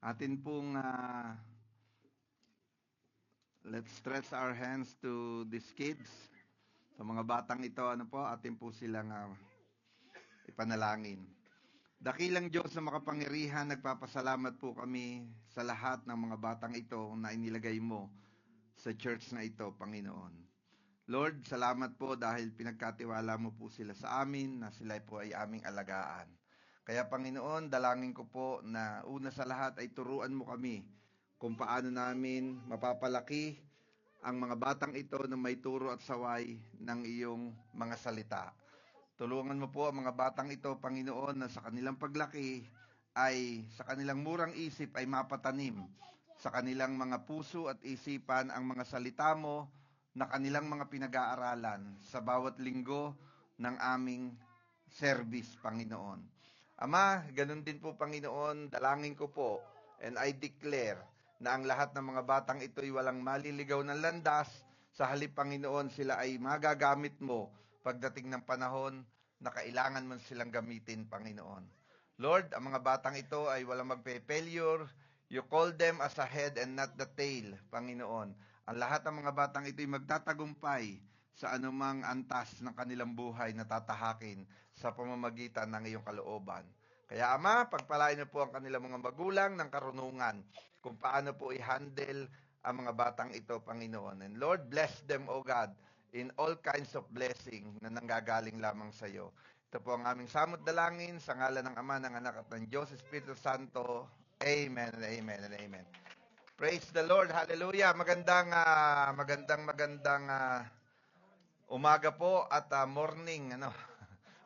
Atin pong let's stretch our hands to these kids. Sa mga batang ito, atin po silang ipanalangin. Dakilang Diyos na makapangyarihan, nagpapasalamat po kami sa lahat ng mga batang ito na inilagay mo sa church na ito, Panginoon. Lord, salamat po dahil pinagkatiwala mo po sila sa amin na sila po ay aming alagaan. Kaya Panginoon, dalangin ko po na una sa lahat ay turuan mo kami kung paano namin mapapalaki ang mga batang ito na may turo at saway ng iyong mga salita. Tulungan mo po ang mga batang ito, Panginoon, na sa kanilang paglaki ay sa kanilang murang isip ay mapatanim sa kanilang mga puso at isipan ang mga salita mo na kanilang mga pinag-aaralan sa bawat linggo ng aming service, Panginoon. Ama, ganun din po, Panginoon, dalangin ko po and I declare na ang lahat ng mga batang ito ay walang maliligaw ng landas. Sa halip, Panginoon, sila ay magagamit mo pagdating ng panahon na kailangan mo silang gamitin, Panginoon. Lord, ang mga batang ito ay walang magpe-failure. You call them as a head and not the tail, Panginoon. Ang lahat ng mga batang ito ay magtatagumpay sa anumang antas ng kanilang buhay na tatahakin sa pamamagitan ng iyong kalooban. Kaya Ama, pagpalain niyo po ang kanilang mga magulang ng karunungan kung paano po i-handle ang mga batang ito, Panginoon. And Lord, bless them, O God, in all kinds of blessing na nanggagaling lamang sa iyo. Ito po ang aming samot dalangin sa ngalan ng Ama, ng Anak at ng Diyos, Espiritu Santo. Amen and amen and amen. Praise the Lord. Hallelujah. Magandang umaga po at morning,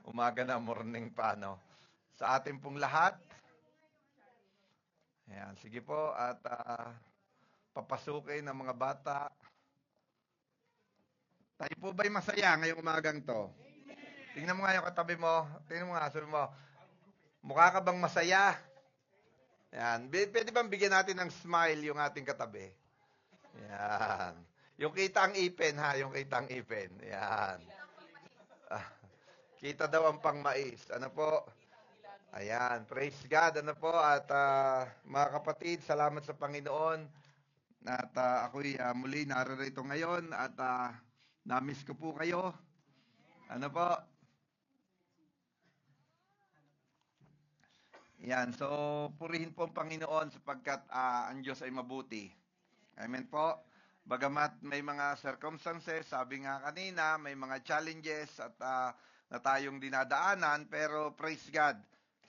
umaga na, morning pa, sa ating pong lahat. Ayan, sige po at papasukin ng mga bata. Tayo po ba'y masaya ngayong umagang to? Tingnan mo nga yung katabi mo. Tingnan mo nga, sabi mo, mukha ka bang masaya? Yan. Pwede bang bigyan natin ng smile yung ating katabi? Yan. Yung kita ang ipin ha, yung kita ang ipin. Yan. Ah, kita daw ang pangmais. Ano po? Ayan, praise God. Ano po? At mga kapatid, salamat sa Panginoon. At ako'y muli naririto ngayon at namiss ko po kayo. Ano po? Yan, so purihin po ang Panginoon sapagkat ang Diyos ay mabuti. Amen po. Bagamat may mga circumstances, sabi nga kanina, may mga challenges at na tayong dinadaanan, pero praise God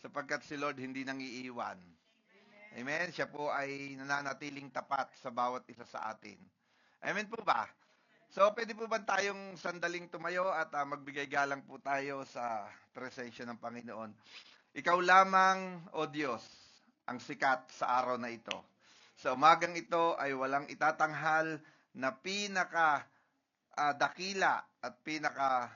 sapagkat si Lord hindi nang iiwan. Amen. Siya po ay nananatiling tapat sa bawat isa sa atin. Amen po ba? So, pwede po ba tayong sandaling tumayo at magbigay galang po tayo sa presensya ng Panginoon? Ikaw lamang, O Diyos, ang sikat sa araw na ito. Sa umagang ito ay walang itatanghal na pinaka dakila at pinaka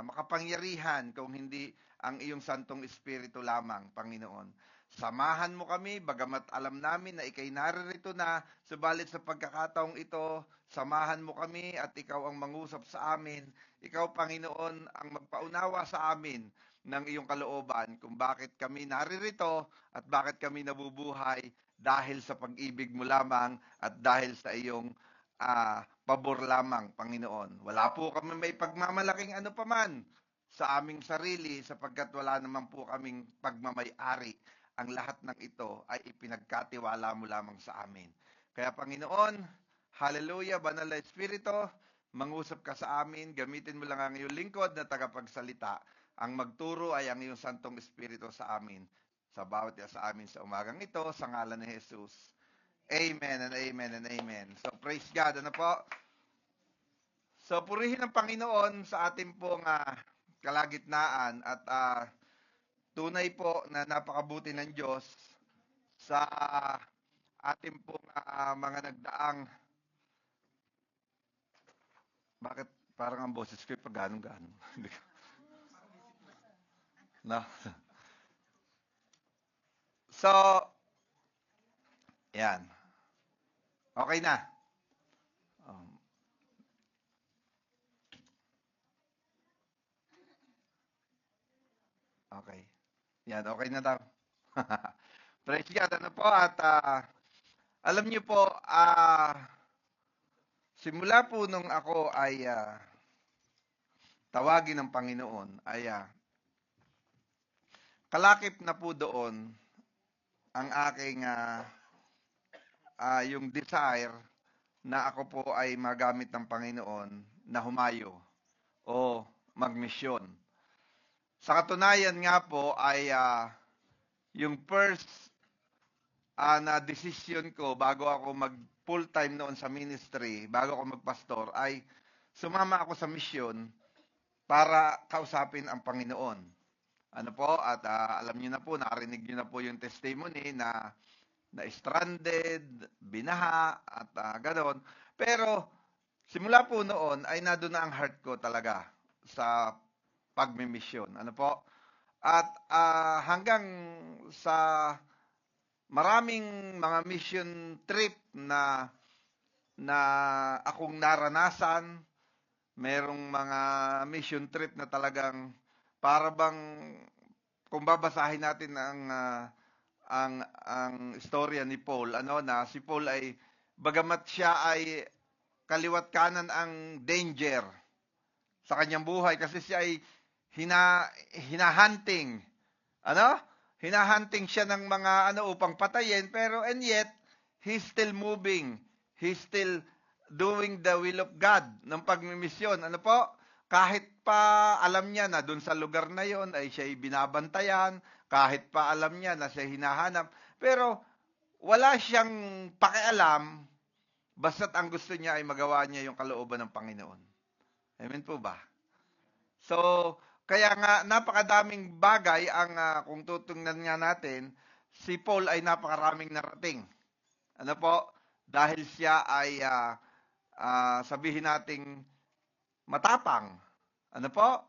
makapangyarihan kung hindi ang iyong Santong Espiritu lamang, Panginoon. Samahan mo kami, bagamat alam namin na ikay naririto na, subalit sa pagkakataong ito, samahan mo kami at ikaw ang mangusap sa amin. Ikaw, Panginoon, ang magpaunawa sa amin ng iyong kalooban kung bakit kami naririto at bakit kami nabubuhay dahil sa pag-ibig mo lamang at dahil sa iyong pabor lamang, Panginoon. Wala po kami may pagmamalaking ano paman sa aming sarili sapagkat wala naman po kaming pagmamay-ari. Ang lahat ng ito ay ipinagkatiwala mo lamang sa amin. Kaya Panginoon, hallelujah, banal na Espiritu, mangusap ka sa amin, gamitin mo lang ang iyong lingkod na tagapagsalita. Ang magturo ay ang iyong Santong Espiritu sa amin, sa bawat isa sa amin sa umagang ito, sa ngalan ni Jesus. Amen and amen and amen. So praise God. Ano po? So purihin ang Panginoon sa ating pong kalagitnaan at tunay po na napakabuti ng Diyos sa ating pong mga nagdaang. Bakit parang ang boses ko pag ganong-ganon? No. So, yan. Okay na. Um, okay. Yan, okay na daw. Praise God. Ano po? At alam niyo po, simula po nung ako ay tawagin ng Panginoon, ay kalakip na po doon ang aking yung desire na ako po ay magamit ng Panginoon na humayo o magmisyon. Sa katunayan nga po ay yung first na decision ko bago ako mag full-time noon sa ministry, bago ako magpastor, ay sumama ako sa misyon para kausapin ang Panginoon. Ano po? At alam niyo na po, narinig niyo na po yung testimony na stranded, binaha, at gano'n. Pero simula po noon ay nandun na ang heart ko talaga sa pagmimisyon. Ano po? At hanggang sa maraming mga mission trip na akong naranasan, merong mga mission trip na talagang para bang kung babasahin natin ang istorya ni Paul, na si Paul ay bagamat siya ay kaliwat kanan ang danger sa kanyang buhay kasi siya ay hinahunting. Hinahunting siya ng mga upang patayin, pero and yet he's still moving. He's still doing the will of God ng pagmimisyon. Ano po? Kahit pa alam niya na doon sa lugar na yon ay siya binabantayan, kahit pa alam niya na siya hinahanap, pero wala siyang pakialam basta't ang gusto niya ay magawa niya yung kalooban ng Panginoon. Amen po ba? So, kaya nga napakadaming bagay ang kung tutungnan nga natin, si Paul ay napakaraming narating. Ano po? Dahil siya ay sabihin nating matapang. Ano po?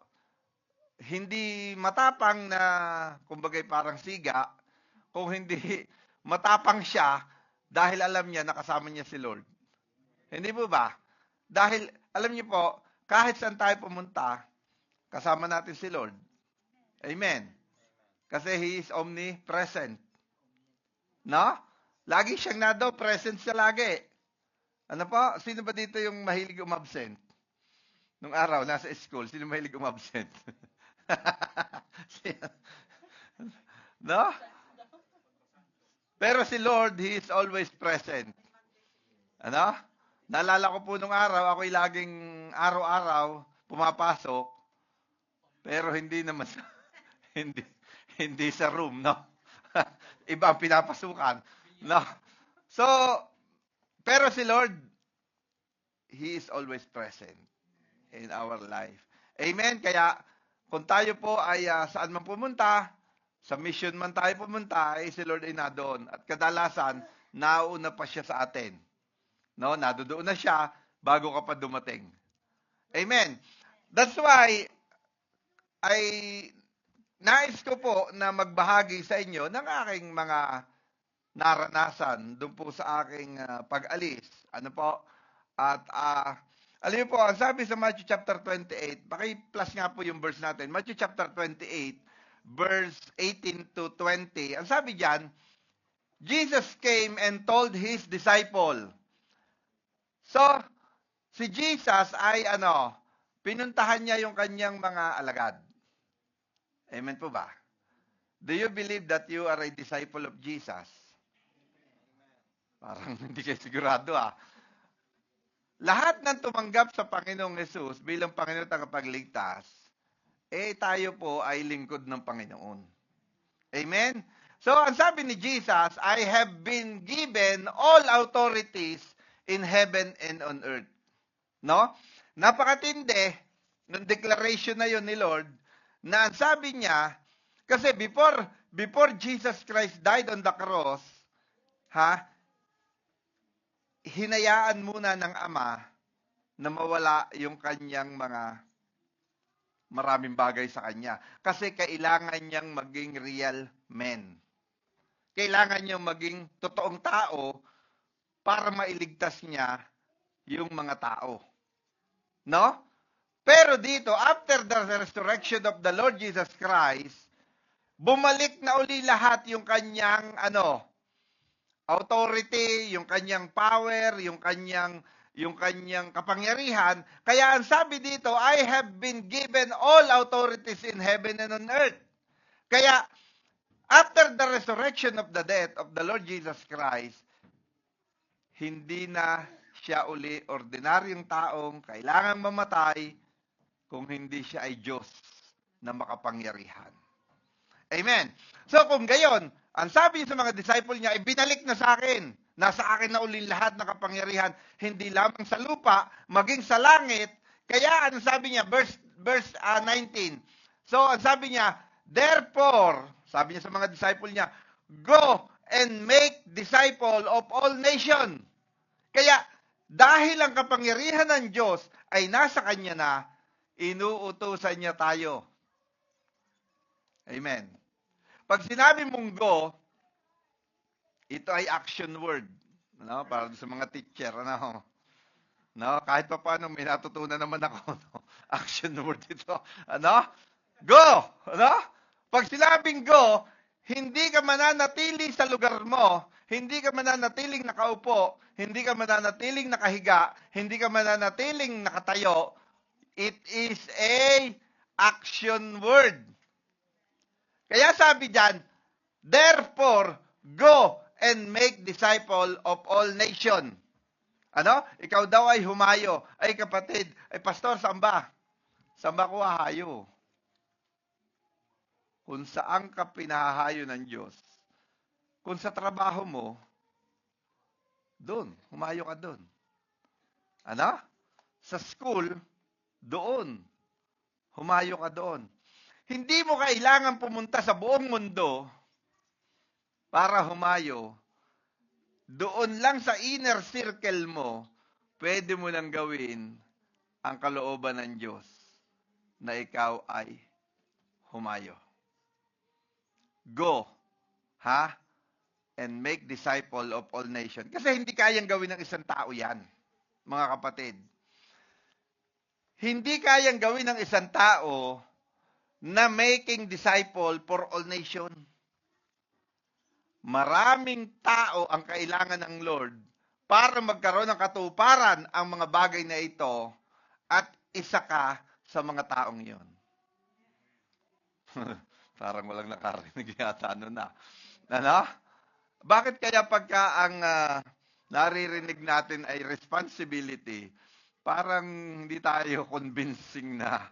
Hindi matapang na kumbagay parang siga, kung hindi matapang siya dahil alam niya nakasama niya si Lord. Hindi po ba? Dahil alam niyo po, kahit saan tayo pumunta, kasama natin si Lord. Amen. Kasi He is omnipresent. No? Lagi siyang nado, present siya lagi. Ano po? Sino ba dito yung mahilig umabsent? Nung araw, nasa school, sino mahilig umabsent? No? Pero si Lord, He is always present. Ano? Naalala ko po nung araw, ako'y laging araw-araw pumapasok, pero hindi naman sa, hindi sa room, no? Iba ang pinapasukan, no? So, pero si Lord, He is always present in our life. Amen? Kaya, kung tayo po ay saan man pumunta, sa mission man tayo pumunta, si Lord ay nadoon. At kadalasan, nauna pa siya sa atin. No? Nadoon na siya bago ka pa dumating. Amen? That's why, ay nais ko po na magbahagi sa inyo ng aking mga naranasan doon po sa aking pag-alis. Ano po? At alam niyo po, ang sabi sa Matthew chapter 28, paki-plus nga po yung verse natin. Matthew chapter 28, verse 18 to 20. Ang sabi diyan, Jesus came and told His disciple. So, si Jesus ay pinuntahan niya yung kanyang mga alagad. Amen po ba? Do you believe that you are a disciple of Jesus? Parang hindi kayo sigurado Lahat ng tumanggap sa Panginoong Jesus bilang Panginoon tagapagligtas, tayo po ay lingkod ng Panginoon. Amen? So, ang sabi ni Jesus, I have been given all authorities in heaven and on earth. No? Napakatindi ng declaration na yon ni Lord na ang sabi niya, kasi before Jesus Christ died on the cross, hinayaan muna ng Ama na mawala yung kanyang mga maraming bagay sa kanya. Kasi kailangan niyang maging real man. Kailangan niyang maging totoong tao para mailigtas niya yung mga tao. No? Pero dito, after the resurrection of the Lord Jesus Christ, bumalik na uli lahat yung kanyang authority, yung kanyang power, yung kanyang kapangyarihan. Kaya ang sabi dito, I have been given all authorities in heaven and on earth. Kaya after the resurrection of the death of the Lord Jesus Christ, hindi na siya uli ordinaryong taong kailangang mamatay kung hindi siya ay Diyos na makapangyarihan. Amen. So kung gayon, ang sabi sa mga disciple niya, ibinalik na sa akin. Nasa akin na uli lahat ng kapangyarihan, hindi lamang sa lupa, maging sa langit. Kaya ano sabi niya, verse 19. So ang sabi niya, therefore, sabi niya sa mga disciple niya, go and make disciple of all nations. Kaya dahil ang kapangyarihan ng Diyos ay nasa Kanya na, inuutusan niya tayo. Amen. Pag sinabi mong go, ito ay action word. Para sa mga teacher. Kahit pa paano, may natutunan naman ako. Action word ito. Go! Pag sinabing go, hindi ka mananatili sa lugar mo, hindi ka mananatiling nakaupo, hindi ka mananatiling nakahiga, hindi ka mananatiling nakatayo. It is a action word. Kaya sabi diyan, therefore, go and make disciple of all nation. Ikaw daw ay humayo. Ay kapatid, ay pastor, saan ba? Saan ba ko hahayo? Kung saan ka pinahahayo ng Diyos. Kung sa trabaho mo, doon, humayo ka doon. Sa school, doon. Humayo ka doon. Hindi mo kailangan pumunta sa buong mundo para humayo. Doon lang sa inner circle mo, pwede mo lang gawin ang kalooban ng Diyos na ikaw ay humayo. Go, and make disciple of all nations. Kasi hindi kayang gawin ng isang tao yan, mga kapatid. Hindi kayang gawin ng isang tao na making disciple for all nation. Maraming tao ang kailangan ng Lord para magkaroon ng katuparan ang mga bagay na ito at isa ka sa mga taong yon. Parang walang nakarinig yata na. Bakit kaya pagka ang naririnig natin ay responsibility, parang hindi tayo convincing na.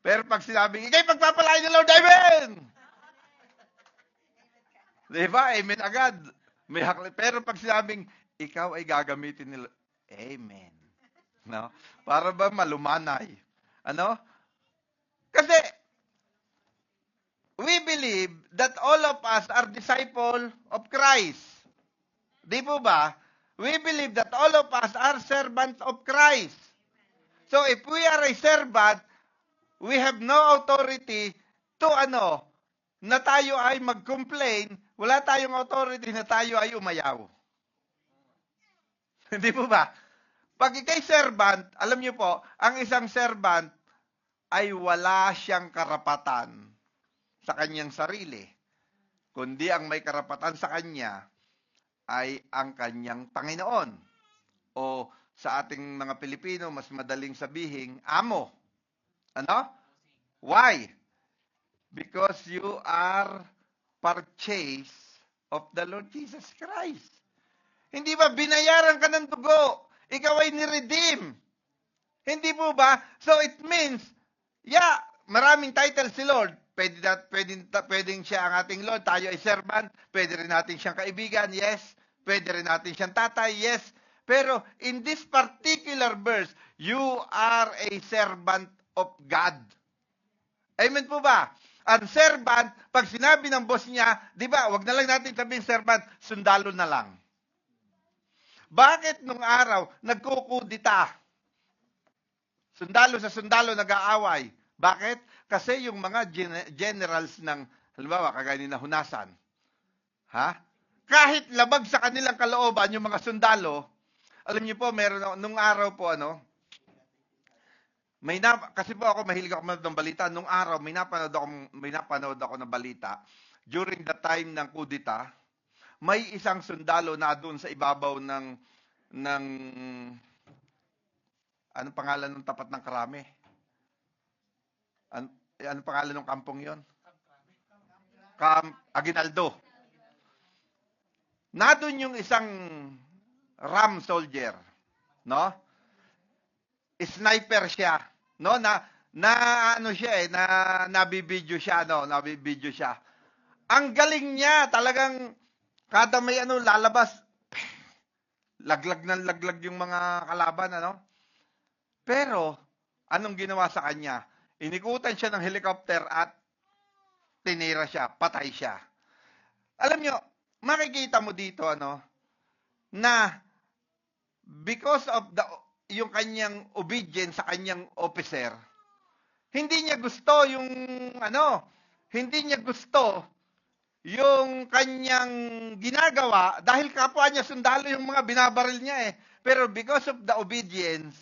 Pero pag sinabing, ikay pagpapalain ng Lord, amen! Diba? Amen agad. May hakli. Pero pag sinabing, ikaw ay gagamitin nila, amen. Para ba malumanay? Kasi, we believe that all of us are disciple of Christ. Di po ba? We believe that all of us are servants of Christ. So, if we are a servant, we have no authority to na tayo ay mag-complain, wala tayong authority na tayo ay umayaw. Hindi po ba? Pag ikay servant, alam niyo po, ang isang servant ay wala siyang karapatan sa kanyang sarili, kundi ang may karapatan sa kanya ay ang kanyang Panginoon. O sa ating mga Pilipino, mas madaling sabihin, amo. Why? Because you are purchased of the Lord Jesus Christ. Hindi ba binayaran ka ng dugo? Ikaw ay niredeem. Hindi po ba? So it means, maraming title si Lord. Pwedeng siya ang ating Lord. Tayo ay servant. Pwede rin natin siyang kaibigan. Yes. Pwede rin natin siyang tatay. Yes. Pero in this particular verse, you are a servant of God. Amen po ba? Ang servant, pag sinabi ng boss niya, di ba, wag na lang natin sabihin servant, sundalo na lang. Bakit nung araw, nagkukudita? Sundalo sa sundalo nag-aaway. Bakit? Kasi yung mga generals ng, halimbawa, kagaya ni Hunasan, kahit labag sa kanilang kalooban, yung mga sundalo, alam niyo po, meron nung araw po, Kasi po ako mahilig ako manood ng balita. Nung araw, may napanood ako ng balita. During the time ng kudita, may isang sundalo na doon sa ibabaw ng anong pangalan ng tapat ng Krame? Anong pangalan ng kampong yon? Camp Aguinaldo. Doon yung isang RAM soldier, no? Sniper siya, no? Na ano siya na nabibidyo siya, no? Nabibidyo siya. Ang galing niya, talagang kada may lalabas, laglag ng laglag yung mga kalaban, ano? Pero, anong ginawa sa kanya? Inikutan siya ng helicopter at tinira siya, patay siya. Alam nyo, makikita mo dito, na because of yung kanyang obedience sa kanyang officer, hindi niya gusto hindi niya gusto yung kanyang ginagawa dahil kapwa niya sundalo yung mga binabaril niya eh. Pero because of the obedience,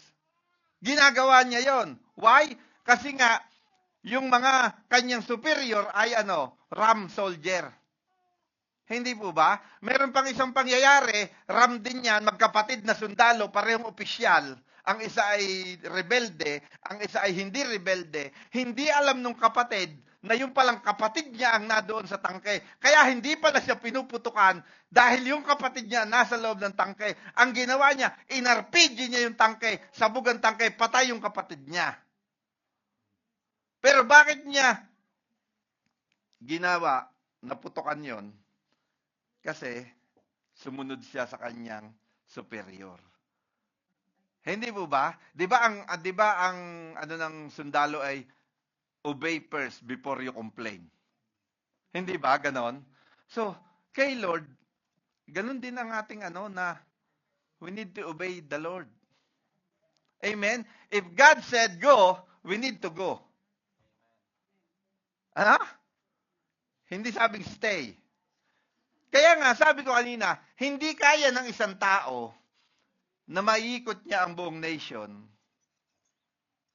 ginagawa niya yon. Why? Kasi nga, yung mga kanyang superior ay RAM soldier. Hindi po ba? Meron pang isang pangyayari, RAM din yan, magkapatid na sundalo, parehong opisyal. Ang isa ay rebelde, ang isa ay hindi rebelde. Hindi alam nung kapatid na yung palang kapatid niya ang nadoon sa tangke. Kaya hindi pala siya pinuputukan dahil yung kapatid niya nasa loob ng tangke. Ang ginawa niya, in-RPG niya yung tangke, sabog ang tangke, patay yung kapatid niya. Pero bakit niya ginawa, naputukan yon? Kasi sumunod siya sa kanyang superior. Hindi po ba? 'Di ba ang ng sundalo ay obey first before you complain. Hindi ba ganon? So, kay Lord, ganon din ang ating na we need to obey the Lord. Amen? If God said go, we need to go. Hindi sabing stay. Kaya nga, sabi ko kanina, hindi kaya ng isang tao na maiikot niya ang buong nation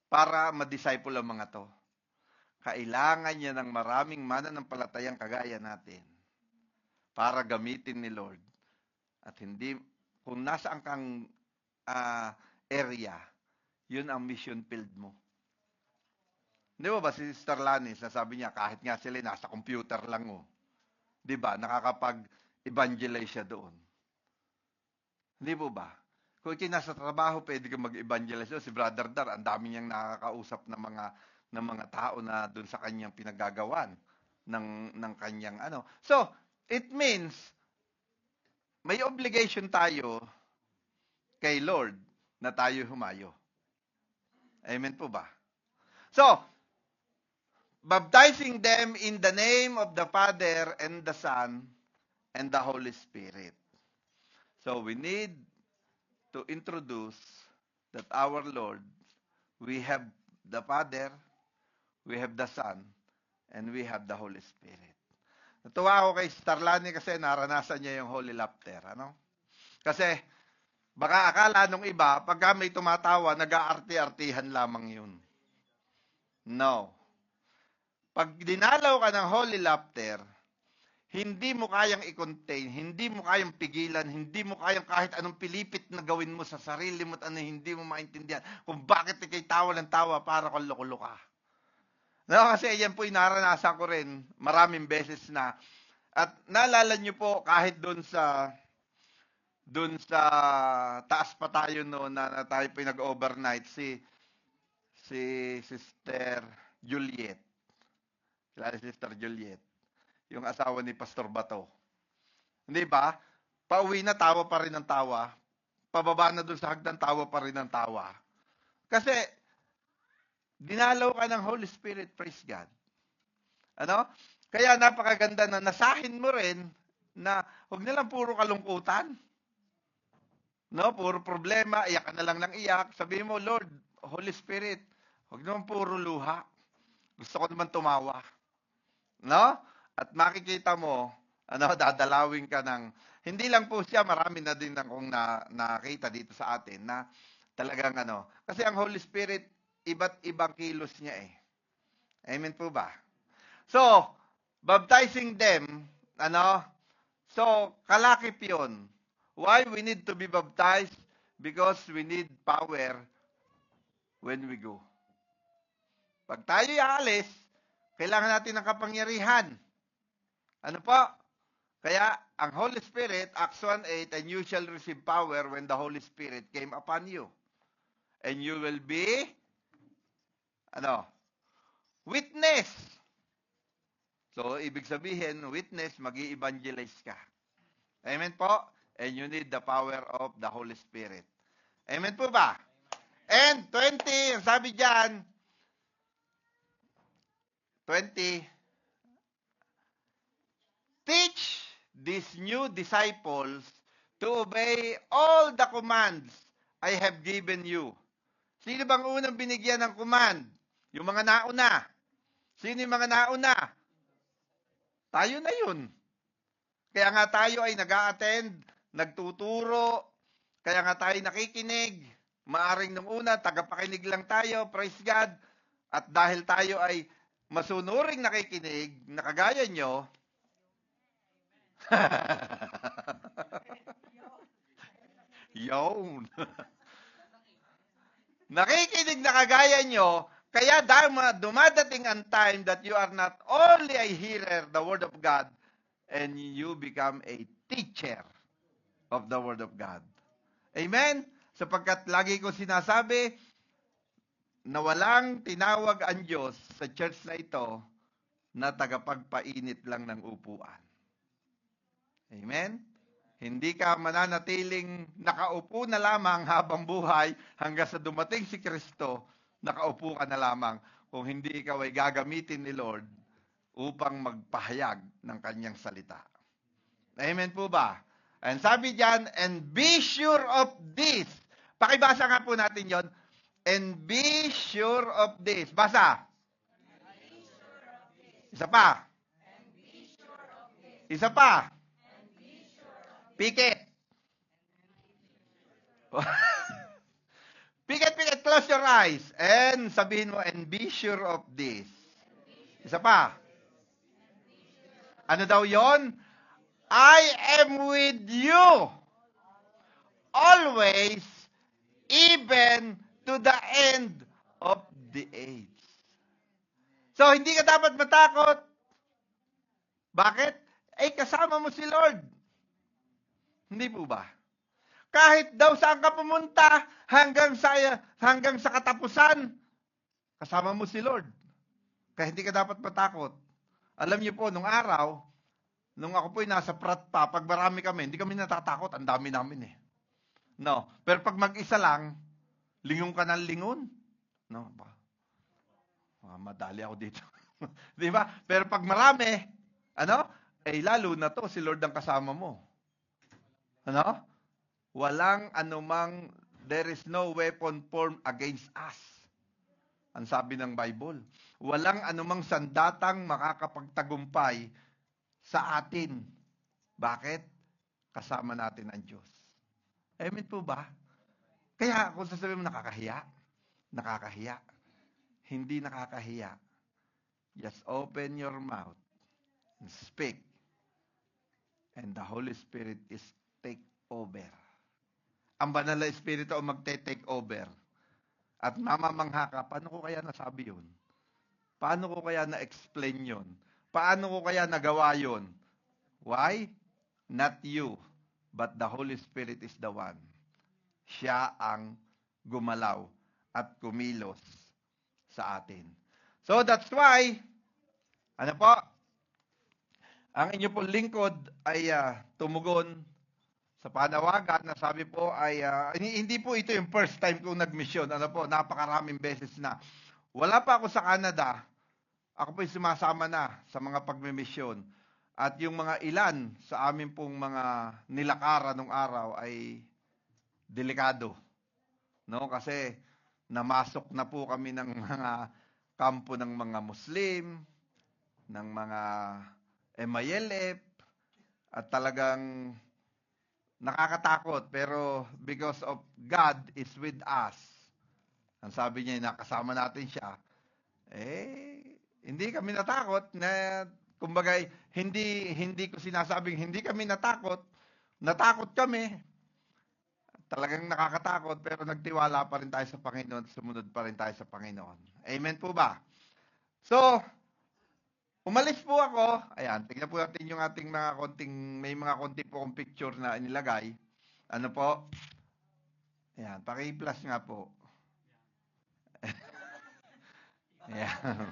para ma-disciple ang mga to. Kailangan niya ng maraming mananampalatayang kagaya natin para gamitin ni Lord. At hindi, kung nasaan kang area, yun ang mission field mo. Di ba si Sister Lanis, nasabi niya, kahit nga sila nasa computer lang di ba, nakakapag-evangelize siya doon. Hindi po ba? Kung nasa trabaho, pwede ka mag-evangelize. Si Brother Dar, ang dami niyang nakakausap ng mga tao na doon sa kanyang pinagagawan ng kanyang So, it means may obligation tayo kay Lord na tayo humayo. Amen po ba? So, baptizing them in the name of the Father and the Son and the Holy Spirit. So, we need to introduce that our Lord, we have the Father, we have the Son, and we have the Holy Spirit. Natuwa ako kay Starlani kasi naranasan niya yung Holy Laughter. Kasi, baka akala nung iba, pagka may tumatawa, nag-aarti-artihan lamang yun. No. Pag dinalaw ka ng Holy Laughter, hindi mo kayang i-contain, hindi mo kayang pigilan, hindi mo kayang kahit anong pilipit na gawin mo sa sarili mo at hindi mo maintindihan kung bakit ikay tawa ng tawa para kang loko ka. Kasi yan po naranasan ko rin maraming beses na. At naalala nyo po kahit doon sa taas pa tayo na tayo pinag-overnight si Sister Juliet. Kilala si Sister Juliet. Yung asawa ni Pastor Bato. Hindi ba? Pauwi na tawa pa rin ng tawa. Pababa na doon sa hagdan, tawa pa rin ng tawa. Kasi, dinalaw ka ng Holy Spirit, praise God. Kaya napakaganda na nasahin mo rin na huwag nilang puro kalungkutan. Puro problema, iyak ka na lang ng iyak. Sabihin mo, Lord, Holy Spirit, huwag naman puro luha. Gusto ko naman tumawa. At makikita mo, dadalawin ka ng, hindi lang po siya, marami na din akong nakita dito sa atin na talagang kasi ang Holy Spirit, iba't ibang kilos niya eh. Amen po ba? So, baptizing them, so, kalakip yun. Why we need to be baptized? Because we need power when we go. Pag tayo aalis, kailangan natin ng kapangyarihan. Ano po? Kaya, ang Holy Spirit, Acts 1:8, and you shall receive power when the Holy Spirit came upon you. And you will be, witness. So, ibig sabihin, witness, mag-i-evangelize ka. Amen po? And you need the power of the Holy Spirit. Amen po ba? And 20, ang sabi dyan, 20, teach these new disciples to obey all the commands I have given you. Sino bang unang binigyan ng command? Yung mga nauna. Sino yung mga nauna? Tayo na yun. Kaya nga tayo ay nag-a-attend, nagtuturo, kaya nga tayo nakikinig. Maaring nung una, tagapakinig lang tayo, praise God. At dahil tayo ay masunuring nakikinig, nakagaya nyo, yun. Nakikinig na kagaya nyo, kaya dumadating ang time that you are not only a hearer the Word of God, and you become a teacher of the Word of God. Amen? Sapagkat lagi ko sinasabi na walang tinawag ang Diyos sa church na ito na tagapagpainit lang ng upuan. Amen? Hindi ka mananatiling nakaupo na lamang habang buhay hanggang sa dumating si Kristo, nakaupo ka na lamang kung hindi ikaw ay gagamitin ni Lord upang magpahayag ng kanyang salita. Amen po ba? And sabi diyan, and be sure of this. Pakibasa nga po natin yon. And be sure of this. Basa. Isa pa. Isa pa. Pikit. Pikit, close your eyes. And sabihin mo, and be sure of this. Isa pa. Ano daw yon? I am with you always, even to the end of the age. So, hindi ka dapat matakot. Bakit? Kasama mo si Lord. Hindi po ba? Kahit daw saan ka pumunta, hanggang sa katapusan, kasama mo si Lord. Kaya hindi ka dapat matakot. Alam niyo po, nung araw, nung ako po'y nasa prat pa, pag marami kami, hindi kami natatakot. Ang dami namin eh. No. Pero pag mag-isa lang, lingon ka ng lingon. No. Madali ako dito. Di ba? Pero pag marami, lalo na to, si Lord ang kasama mo. Walang anumang, there is no weapon formed against us. Ang sabi ng Bible. Walang anumang sandatang makakapagtagumpay sa atin. Bakit? Kasama natin ang Diyos. Amen po ba? Kaya kung sasabihin mo nakakahiya, nakakahiya. Hindi nakakahiya. Just open your mouth and speak. And the Holy Spirit is take over. Ang banal na Espiritu ang magte-take over. At mamamangha ka, paano ko kaya nasabi yun? Paano ko kaya na-explain yun? Paano ko kaya nagawa yun? Why? Not you, but the Holy Spirit is the one. Siya ang gumalaw at kumilos sa atin. So that's why, ang inyo pong lingkod ay tumugon sa panawagan na sabi po ay, hindi po ito yung first time kong nag-mission. Napakaraming beses na. Wala pa ako sa Canada, ako po'y sumasama na sa mga pagmimisyon. At yung mga ilan sa amin pong mga nilakaran nung araw ay delikado. No? Kasi namasok na po kami ng mga kampo ng mga Muslim, ng mga MILF, at talagang nakakatakot. Pero because of God is with us, Ang sabi niya, nakasama natin siya. Hindi kami natakot na, kumbaga, hindi ko sinasabing hindi kami natakot. Natakot kami. Talagang nakakatakot, pero nagtiwala pa rin tayo sa Panginoon, sumunod pa rin tayo sa Panginoon. Amen po ba? So, umalis po ako. Ayan, tingnan po natin yung ating may mga konti po kong picture na inilagay. Ano po? Ayan, paki-plus nga po. Ayan.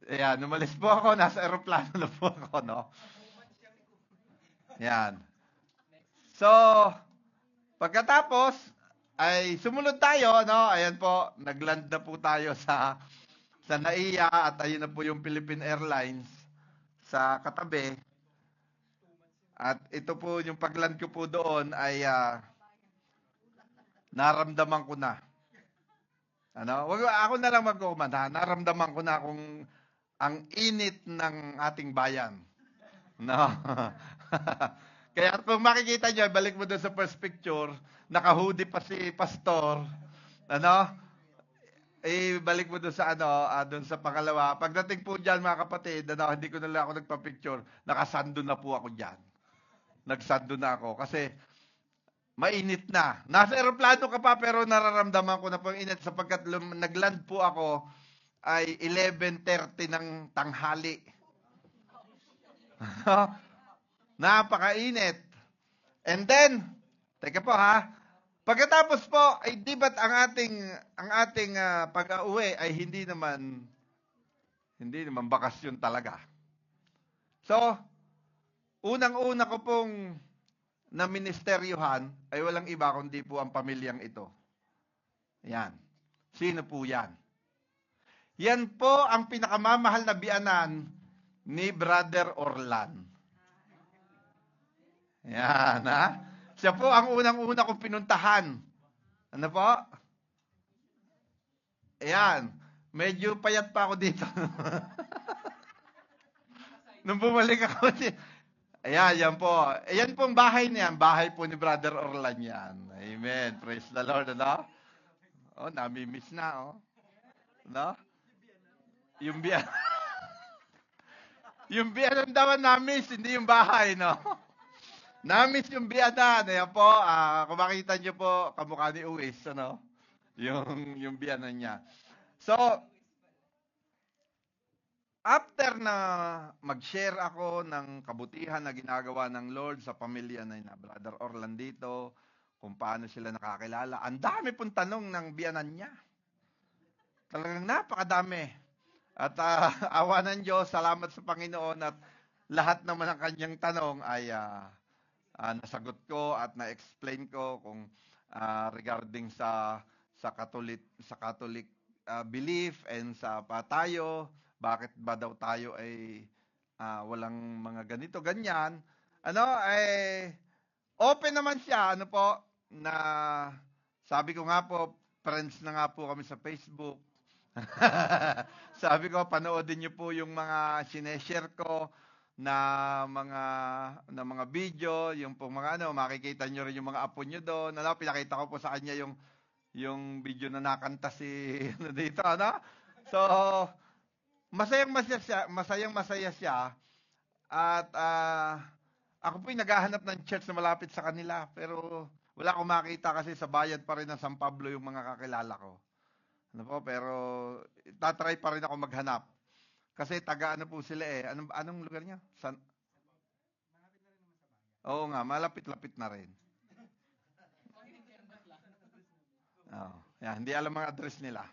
Ayan, umalis po ako. Nasa aeroplano na po ako, no? Ayan. So, pagkatapos, ay sumunod tayo, no? Ayan po, nagland na po tayo sa NAIA at ayun na po yung Philippine Airlines sa katabi. At ito po, yung pagland ko po doon ay naramdaman ko na. Ano? Ako na lang mag-comment. Naramdaman ko na kung ang init ng ating bayan. No? Kaya kung makikita nyo, balik mo doon sa first picture, naka-hoodie pa si pastor. Ano? Balik mo doon sa doon sa pangalawa. Pagdating po diyan mga kapatid, hindi ko na lang ako nagpa-picture, nakasando na po ako diyan. Nagsando na ako kasi mainit na. Nasa eroplano ka pa pero nararamdaman ko na po ang init sapagkat nagland po ako ay 11:30 ng tanghali. Napakainit. And then, teka po ha, pagkatapos po, ay di ba't ang ating pag-uwi ay hindi naman bakasyon talaga. So, unang-una ko pong na ministeryohan ay walang iba kundi po ang pamilyang ito. Yan. Sino po yan? Yan po ang pinakamamahal na biyanan ni Brother Orlan. Yan, ha? Siya po ang unang-una kong pinuntahan. Ano po? Ayan. Medyo payat pa ako dito. Nung bumalik ako, ayan, yan po. Ayan po ang bahay niyan. Bahay po ni Brother Orlan yan. Amen. Praise the Lord, ano? Oh, nami-miss na, oh. No? Yung biyan. Yung biyanan daw na-miss, hindi yung bahay, no? Na-miss yung biyanan. Ayan po, kung makita nyo po, kamukha ni Uwis, ano? Yung biyanan niya. So, after na mag-share ako ng kabutihan na ginagawa ng Lord sa pamilya na Brother Orlandito, kung paano sila nakakilala, ang dami pong tanong ng biyanan niya. Talagang napakadami. At awa ng Diyos, salamat sa Panginoon at lahat naman ng kanyang tanong ay nasagot ko at na-explain ko kung regarding sa Catholic belief and sa tayo, bakit ba daw tayo ay walang mga ganito, ganyan. Open naman siya, na sabi ko nga po, friends na nga po kami sa Facebook. Sabi ko, panoodin niyo po yung mga sineshare ko na mga video, yung pong mga makikita niyo rin yung mga apo niyo doon. Pinakita ko po sa kanya yung video na nakanta si dito, ano? So, masayang-masaya siya. At ako po naghahanap ng church na malapit sa kanila, pero wala akong makita kasi sa bayan pa rin ng San Pablo yung mga kakilala ko. Pero tatry pa rin ako maghanap. Kasi taga po sila eh. Anong lugar niya? Oo nga, malapit-lapit na rin. Hindi alam mga address nila.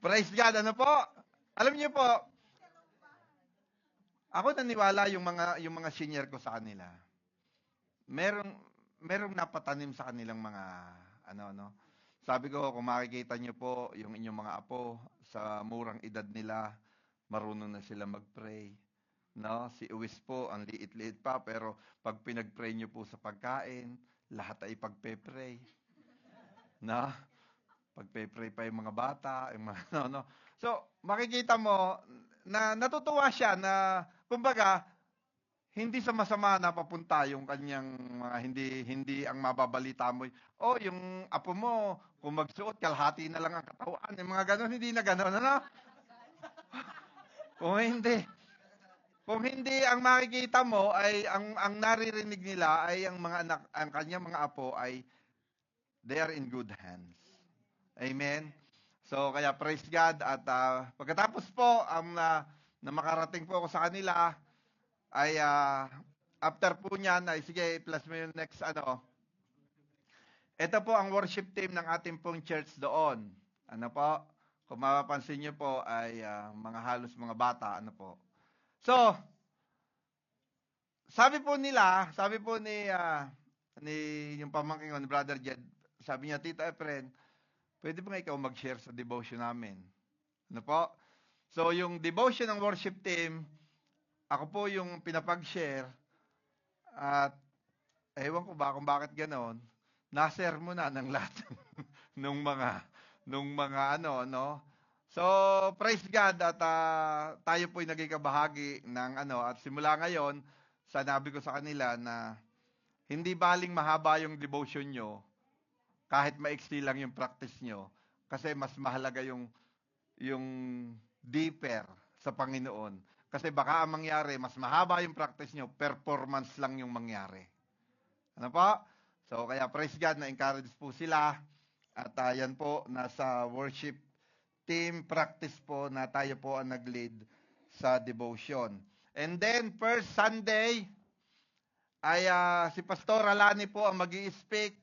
Praise God, alam niyo po, ako naniwala yung mga senior ko sa kanila. Merong napatanim sa kanilang mga Sabi ko, kung makikita niyo po yung inyong mga apo sa murang edad nila, marunong na sila mag-pray. No? Si Uwis po, ang liit-liit pa, pero pag pinag-pray niyo po sa pagkain, lahat ay pagpe-pray. No? Pagpe-pray pa yung mga bata, yung mga, no? So, makikita mo na natutuwa siya na, kumbaga, hindi sa masama napapunta yung kanyang mga hindi ang mababalita mo. Oh, yung apo mo, kung magsuot, kalahati na lang ang katawan. Yung mga ganon, hindi na ganon, ano? Kung hindi, kung hindi ang makikita mo ay ang naririnig nila ay ang mga anak, ang kanyang mga apo ay they are in good hands. Amen. So kaya praise God at pagkatapos po na makarating po ako sa kanila ay after po niyan ay sige plus mo yung next ano. Ito po ang worship team ng ating pong church doon. Ano po? Kung mapapansin niyo po ay mga halos mga bata ano po. So, sabi po ni yung pamangkin ko, ni Brother Jed, sabi niya, Tito Efren, pwede ba ikaw mag-share sa devotion namin? Ano po? So, yung devotion ng worship team, ako po yung pinapag-share at ewan ko ba kung bakit ganon, na-share mo na ng lahat nung mga ano, no? So, praise God at tayo po'y naging kabahagi ng ano, at simula ngayon, sanabi ko sa kanila na hindi baling mahaba yung devotion nyo, kahit maiksi lang yung practice nyo, kasi mas mahalaga yung deeper sa Panginoon. Kasi baka ang mangyari, mas mahaba yung practice nyo, performance lang yung mangyari. Ano po? So, kaya praise God, na-encourage po sila. At yan po, nasa worship team practice po na tayo po ang nag-lead sa devotion. And then, first Sunday, ay si Pastor Alani po ang mag-i-speak.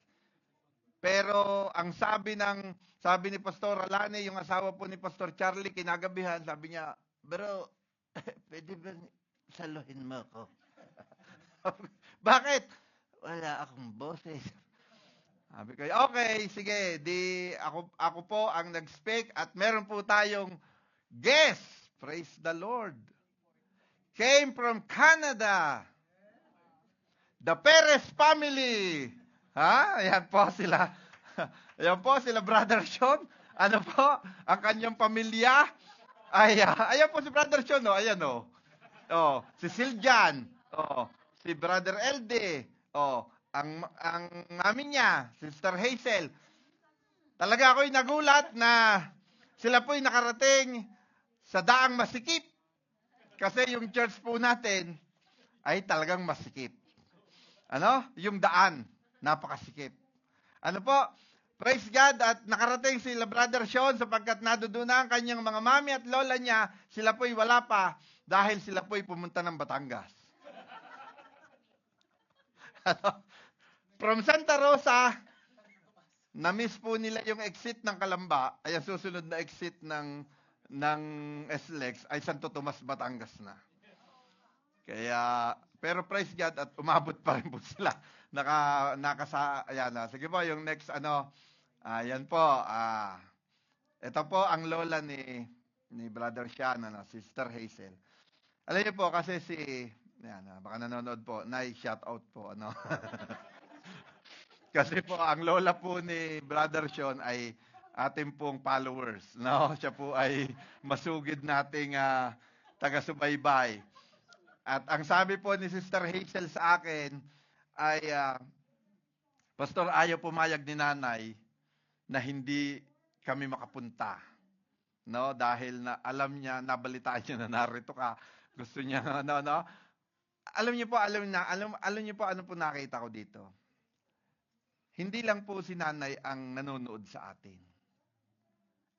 Pero ang sabi ni Pastor Alani, yung asawa po ni Pastor Charlie, kinagabihan, sabi niya, bro, pwede ba saluhin mo ako? Bakit? Wala akong boses. Sabi ko, okay, sige, di ako po ang nag-speak at meron po tayong guest. Praise the Lord. Came from Canada. The Perez family. Ha? Ayan po sila. Ayan po sila, Brother Sean. Ano po? Ang kanyang pamilya. Ayan po si Brother Sean, no? Ayan, no? Oh, si Siljan. Oh, si Brother LD. Oh, ang mami niya, Sister Hazel. Talaga ako'y nagulat na sila po'y nakarating sa daang masikip. Kasi yung church po natin ay talagang masikip. Ano? Yung daan, napakasikip. Ano po? Praise God at nakarating sila Brother Sean sapagkat nadudunan ang kanyang mga mami at lola niya, sila po'y wala pa dahil sila po'y pumunta ng Batangas. Ano? From Santa Rosa, na-miss po nila yung exit ng Kalamba, ay ang susunod na exit ng SLEX ay Santo Tomas, Batangas na. Kaya, pero praise God at umabot pa rin po sila. Ayan na. Sige po, yung next ayan po. Ito po ang lola ni Brother Sean, Sister Hazel. Alam niyo po, kasi baka nanonood po, shout out po, Kasi po, ang lola po ni Brother Sean ay ating pong followers, no? Siya po ay masugid nating taga-subaybay. At ang sabi po ni Sister Hazel sa akin ay, Pastor, ayaw pumayag ni nanay na hindi kami makapunta. No? Dahil na alam niya, nabalitaan niya na narito ka. Gusto niya, no? Alam niyo po, alam niyo po ano po nakita ko dito. Hindi lang po si nanay ang nanonood sa atin.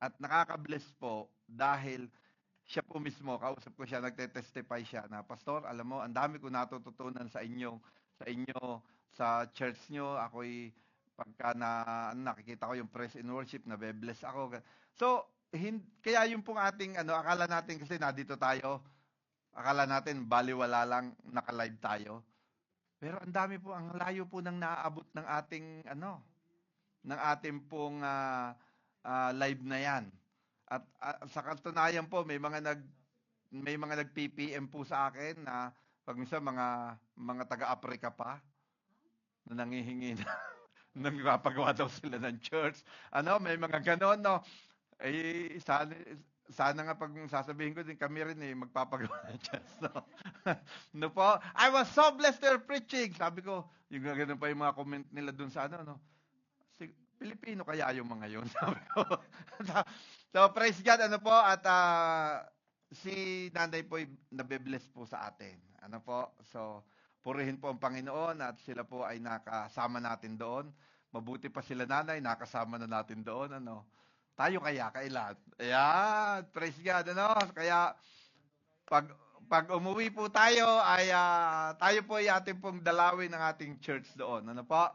At nakaka-bless po dahil siya po mismo, kausap ko siya, nagte-testify siya na, Pastor, alam mo, ang dami ko natututunan sa inyo, sa church nyo. Ako'y, pagka nakikita ko yung praise and worship, nabe-bless ako. So, kaya yung pong ating, akala natin kasi nandito tayo, akala natin baliwala lang, naka-live tayo. Pero ang dami po, ang layo po ng naaabot ng ating, ng ating pong live na yan. At sa katunayan po, may mga nag-PPM po sa akin na pag minsan mga taga-Africa pa na nangihingi na nagpapagawa daw sila ng church. May mga ganon, no? sana nga pag sasabihin ko din kami rin magpapagawa ng chance, no? No po? I was so blessed their preaching. Sabi ko, yung ganun pa yung mga comment nila dun sa ano, no? Pilipino kaya yung mga yun, sabi ko. So, praise God, ano po, at si nanay po nabe-bless po sa atin. Ano po? So, purihin po ang Panginoon at sila po ay nakasama natin doon. Mabuti pa sila nanay, nakasama na natin doon, ano? Tayo kaya, kailan? Ayan, praise God, ano? Kaya, pag umuwi po tayo, ay tayo po ay ating pong dalawin ng ating church doon. Ano po?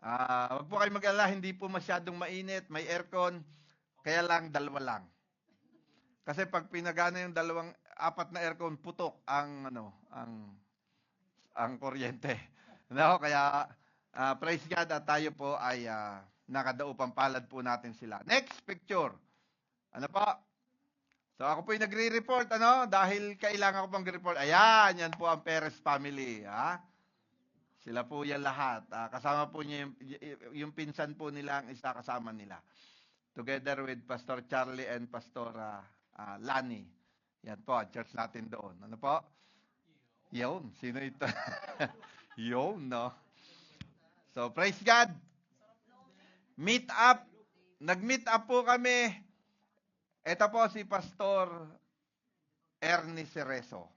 Wag po kayo mag-alala, hindi po masyadong mainit, may aircon, kaya lang dalawa lang. Kasi pag pinagana yung apat na aircon, putok ang kuryente. No, kaya praise God at tayo po ay nakadaupang palad po natin sila. Next picture. Ano po? So ako po yung nagre-report, dahil kailangan ko pang report. Ayan, yan po ang Perez family, ha? Sila po yan lahat. Kasama po niya yung pinsan po nila, ang isa kasama nila. Together with Pastor Charlie and Pastor Lani. Yan po, church natin doon. Ano po? Yun. Sino ito? Yun, no? So, praise God. Meet up. Nag-meet up po kami. Ito po si Pastor Ernie Cerezo.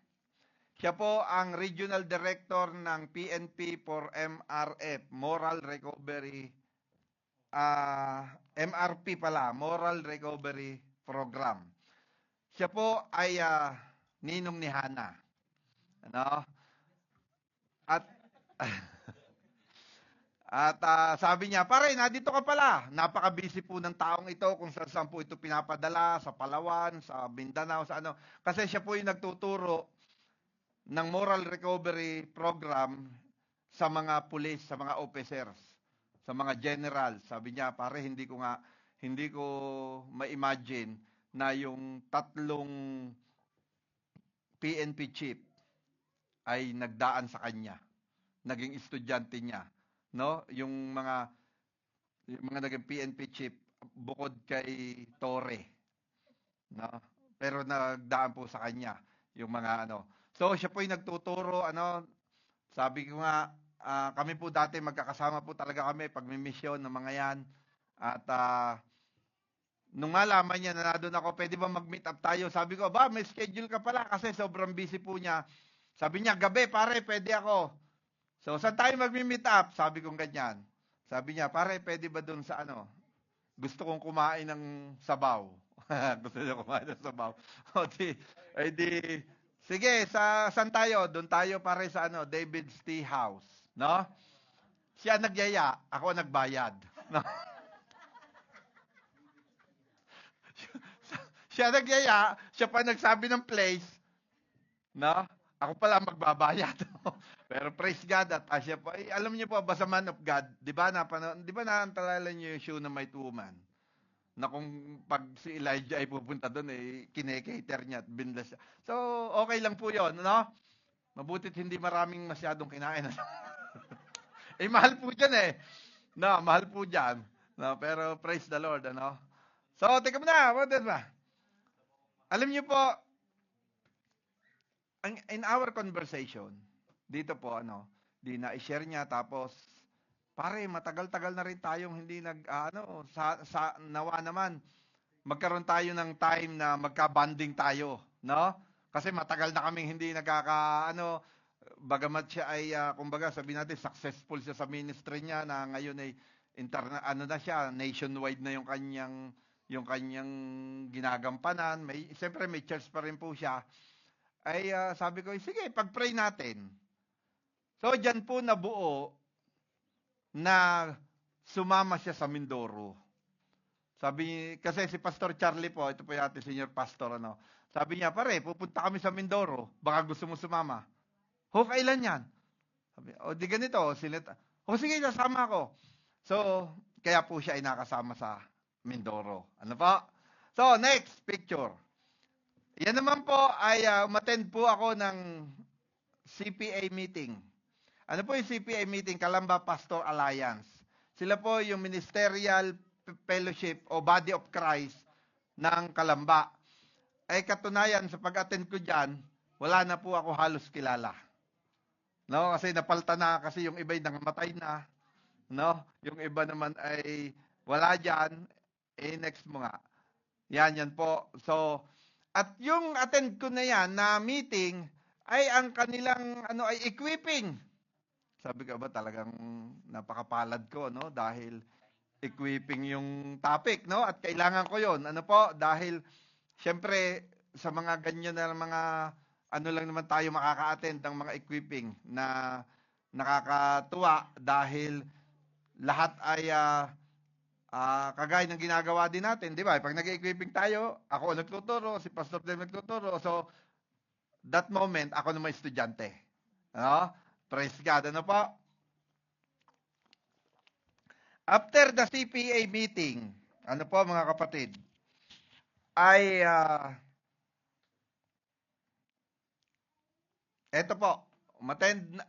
Siya po ang Regional Director ng PNP for MRF, Moral Recovery, MRP pala, Moral Recovery Program. Siya po ay ninong ni Hana. Ano? At sabi niya, pare, nandito ka pala. Napaka-busy po ng taong ito kung saan po ito pinapadala, sa Palawan, sa Mindanao, sa ano. Kasi siya po yung nagtuturo ng moral recovery program sa mga pulis, sa mga officers, sa mga general. Sabi niya, pare, hindi ko ma-imagine na yung 3 PNP chief ay nagdaan sa kanya. Naging estudyante niya, no? Yung mga naging PNP chief bukod kay Torre, no? Pero nagdaan po sa kanya yung mga So siya po yung nagtuturo, sabi ko nga, kami po dati magkakasama po talaga kami pag may mission ng mga yan. At nung malaman niya na doon ako, pwede ba mag-meet up tayo? Sabi ko, ba, may schedule ka pala kasi sobrang busy po niya. Sabi niya, gabi pare, pwede ako. So, saan tayo mag-meet up? Sabi kong ganyan. Sabi niya, pare, pwede ba doon sa Gusto kong kumain ng sabaw. Gusto niya kumain ng sabaw. O di, sige, saan tayo? Doon tayo pare sa David's Tea House. No? Siya nagyaya, ako nagbayad. No? Siya nagyaya, siya pa nagsabi ng place. No? Ako pala magbabayad. Pero praise God at siya po, alam niyo po, basta man of God, di ba naantalala niyo yung show na Might Woman? Na kung pag si Elijah ay pupunta doon, kinekater niya at binless siya. So, okay lang po yun, no? Mabutit hindi maraming masyadong kinain. Mahal po dyan No, mahal po dyan. No, pero praise the Lord, So, teka muna, what is ba? Alam niyo po, in our conversation, dito po, di na-share niya, tapos, pare, matagal-tagal na rin tayong hindi nawa naman, magkaroon tayo ng time na magka-bonding tayo, no? Kasi matagal na kaming hindi bagamat siya ay, kumbaga, sabi natin, successful siya sa ministry niya, na ngayon ay, na siya, nationwide na yung kanyang ginagampanan, siyempre may church pa rin po siya, ay sabi ko, sige, pag-pray natin. So, dyan po nabuo na sumama siya sa Mindoro. Sabi, kasi si Pastor Charlie po, ito po yung ating senior pastor, sabi niya, pare, pupunta kami sa Mindoro, baka gusto mo sumama. Kailan yan? Sabi, di ganito, sige, sasama ako. So, kaya po siya ay nakasama sa Mindoro. Ano po? So, next picture. Yan naman po ay umattend po ako ng CPA meeting. Ano po yung CPA meeting? Calamba Pastor Alliance. Sila po yung Ministerial Fellowship o Body of Christ ng Calamba. ay katunayan sa pag-attend ko diyan, wala na po ako halos kilala. No, kasi napalta na kasi yung iba'y nangamatay na, no? Yung iba naman ay wala diyan, next mo nga. Yan po. So, at yung attend ko na yan na meeting ay ang kanilang ano ay equipping. Sabi ko ba talagang napakapalad ko, no? Dahil equipping yung topic, no? At kailangan ko yon. Ano po? Dahil syempre sa mga ganyan na mga ano lang naman tayo makaka-attend ng mga equipping na nakakatuwa dahil lahat ay kagaya ng ginagawa din natin, di ba? Pag nag-equipping tayo, ako ang nagtuturo, si Pastor din nagtuturo. So, that moment, ako naman estudyante. Ano? Praise God. Ano po? After the CPA meeting, ano po mga kapatid, ay, eto po,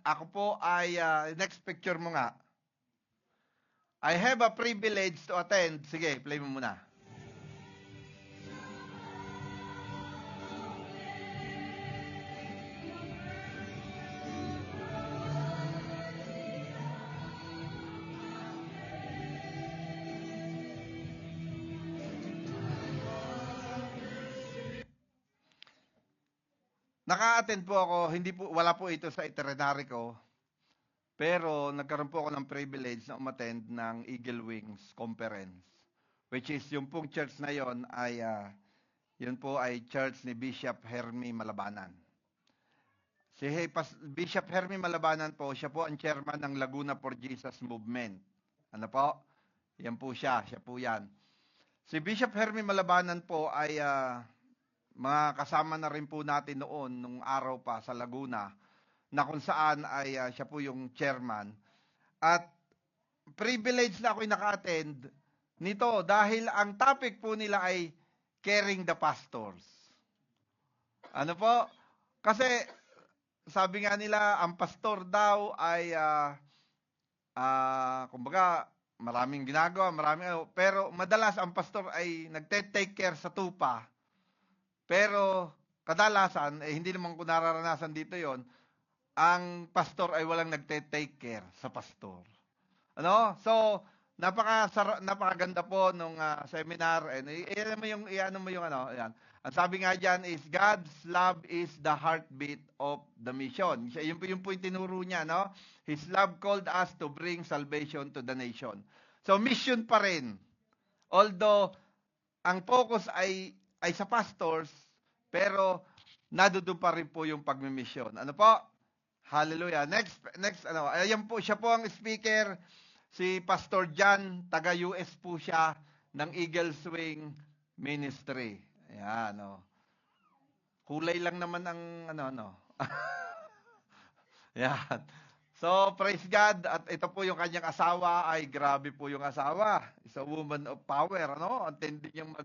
ako po ay, next picture mo nga. I have a privilege to attend. Sige, play mo muna. Naka-attend po ako, wala po ito sa itinerary ko. Pero nagkaroon po ako ng privilege na umattend ng Eagle Wings Conference, which is yung pong church na yon ay yun po ay church ni Bishop Hermie Malabanan. Si Bishop Hermie Malabanan po, siya po ang chairman ng Laguna for Jesus Movement. Ano po? Yan po siya po yan. Si Bishop Hermie Malabanan po ay mga kasama na rin po natin noon, nung araw pa sa Laguna, na kung saan ay siya po yung chairman. At privilege na ako'y naka-attend nito dahil ang topic po nila ay caring the pastors. Ano po? Kasi sabi nga nila, ang pastor daw ay kumbaga maraming ginagawa, pero madalas ang pastor ay nagte-take care sa tupa. Pero kadalasan, hindi naman ko nararanasan dito yon, ang pastor ay walang nagte-take care sa pastor. Ano? So, napakaganda po nung seminar. And iano mo yung ano, ayan. Ang sabi nga diyan is God's love is the heartbeat of the mission. Yun po yung tinuro niya, no? His love called us to bring salvation to the nation. So, mission pa rin. Although, ang focus ay sa pastors, pero nadudoon pa rin po yung pagmimisyon. Ano po? Hallelujah. Next ano, ayan po, siya po ang speaker, si Pastor John, taga-US po siya ng Eagle Swing Ministry. Ayan, no. Kulay lang naman ang ano. Yan. So, praise God. At ito po yung kanyang asawa. Ay, grabe po yung asawa. Is a woman of power, ano? Ang tindi niyang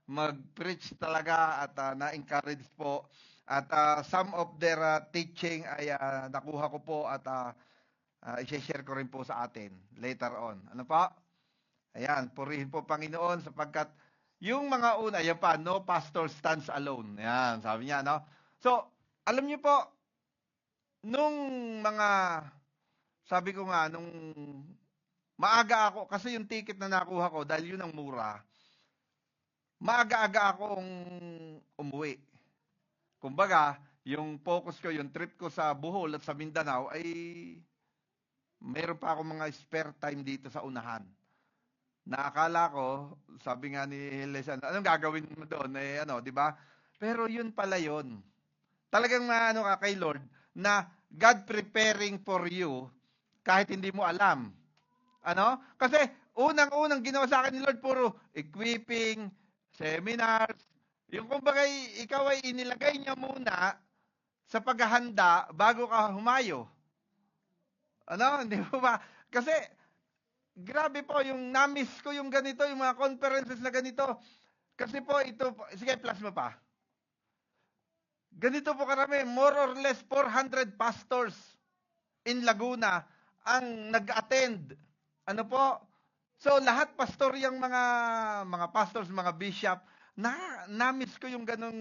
mag-preach talaga at na-encourage po. At some of their teaching ay nakuha ko po at i-share ko rin po sa atin later on. Ano pa? Ayan, purihin po Panginoon sapagkat yung mga una, yan pa, no pastor stands alone. Ayan, sabi niya, no? So, alam niyo po, nung sabi ko nga, nung maaga ako, kasi yung ticket na nakuha ko, dahil yun ang mura, maaga-aga akong umuwi. Kumbaga, yung focus ko, yung trip ko sa Bohol at sa Mindanao ay meron pa ako mga spare time dito sa unahan. Naakala ko, sabi nga ni Lesan, anong gagawin mo doon? Di ba? Pero yun pala yun. Talagang maano ka kay Lord na God preparing for you kahit hindi mo alam. Ano? Kasi unang-unang ginawa sa akin ni Lord puro equipping, seminars. Yung kumbaga ikaw ay inilagay niya muna sa paghahanda bago ka humayo. Ano? Hindi mo ba? Kasi grabe po yung na-miss ko yung ganito, yung mga conferences na ganito. Kasi po ito, sige plus mo pa. Ganito po karami, more or less 400 pastors in Laguna ang nag-attend. Ano po? So lahat pastor yung mga pastors, mga bishop, Na-miss ko yung ganong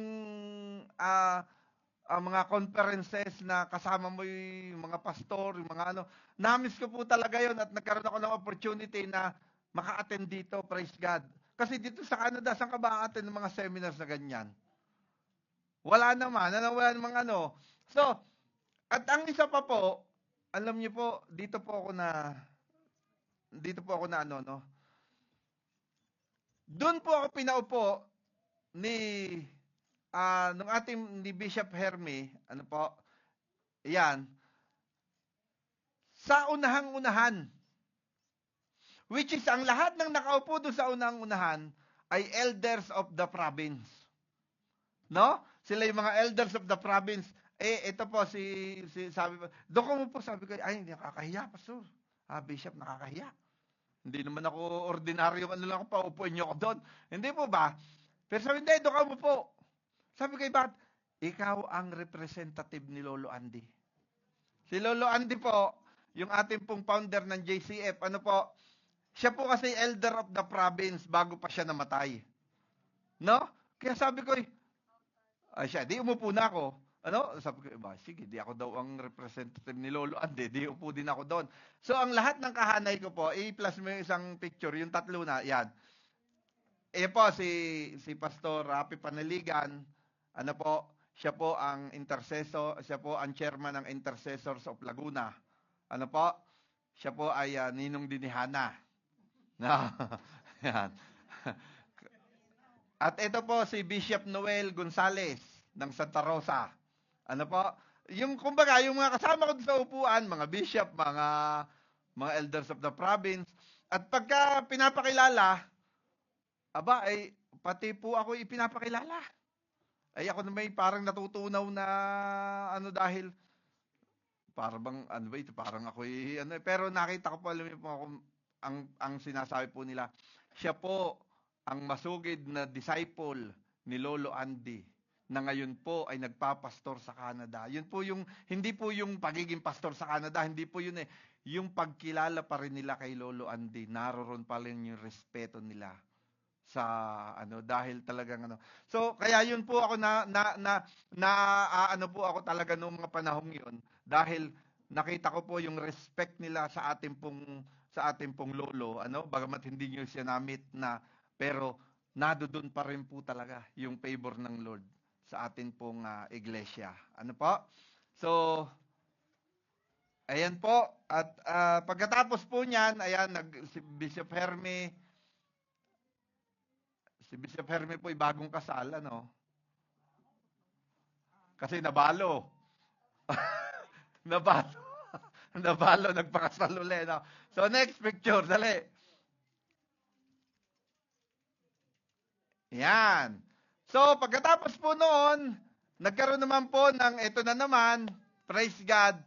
mga conferences na kasama mo yung mga pastor, yung mga ano. Na-miss ko po talaga yon at nagkaroon ako ng opportunity na maka-attend dito, praise God. Kasi dito sa Canada, saan ka ba attend ng mga seminars na ganyan? Wala naman, wala namang ano. So, at ang isa pa po, alam niyo po, dito po ako na ano, no? Doon po ako pinaupo ni nung ating ni Bishop Hermie, ano po, yan, sa unahang-unahan. Which is, ang lahat ng nakaupo doon sa unahang-unahan ay elders of the province. No? Sila yung mga elders of the province. Ito po, sabi po, doon ko mo po, sabi ko, ay, nakakahiya, pastor. Bishop, nakakahiya. Hindi naman ako ordinaryo, ano lang ako, paupuin niyo ako doon. Hindi po ba? Pero sabi, hindi, doon ka mo po. Sabi ko, bakit? Ikaw ang representative ni Lolo Andy. Si Lolo Andy po, yung ating pong founder ng JCF, ano po, siya po kasi elder of the province bago pa siya namatay. No? Kaya sabi ko, siya, di umupo na ako. Ano? Sabi ko, sige, di ako daw ang representative ni Lolo Andy, di upo din ako doon. So, ang lahat ng kahanay ko po, i-plus mo yung isang picture, yung tatlo na, yan. Po, si Pastor Rapi Panaligan, ano po, siya po ang intercessor, siya po ang chairman ng Intercessors of Laguna. Ano po? Siya po ay ninong dinihana. No. Yan. At ito po si Bishop Noel Gonzales ng Santa Rosa. Ano po? Yung kumbaga, yung mga kasama ko sa upuan, mga bishop, mga elders of the province. At pagka pinapakilala, pati po ako ipinapakilala. Ay ako na may parang natutunaw na dahil parang ito, parang ako pero nakita ko po, alam niyo po ako, ang sinasabi po nila, siya po ang masugid na disciple ni Lolo Andy na ngayon po ay nagpapastor sa Canada. Yun po yung, hindi po yung pagiging pastor sa Canada, hindi po yun yung pagkilala pa rin nila kay Lolo Andy, naroon pa rin yung respeto nila sa dahil talagang So kaya yun po ako po ako talaga noong mga panahong yun dahil nakita ko po yung respect nila sa ating pong lolo, bagamat hindi niyo siya namit na, pero nadoon pa rin po talaga yung favor ng Lord sa atin pong iglesia. Ano po? So ayan po, at pagkatapos po niyan, ayan, si Bishop Hermie po ay bagong kasal, Kasi nabalo. Nabalo, nagpakasal uli, no? So, next picture, dali. Yan. So, pagkatapos po noon, nagkaroon naman po ng, ito na naman, praise God,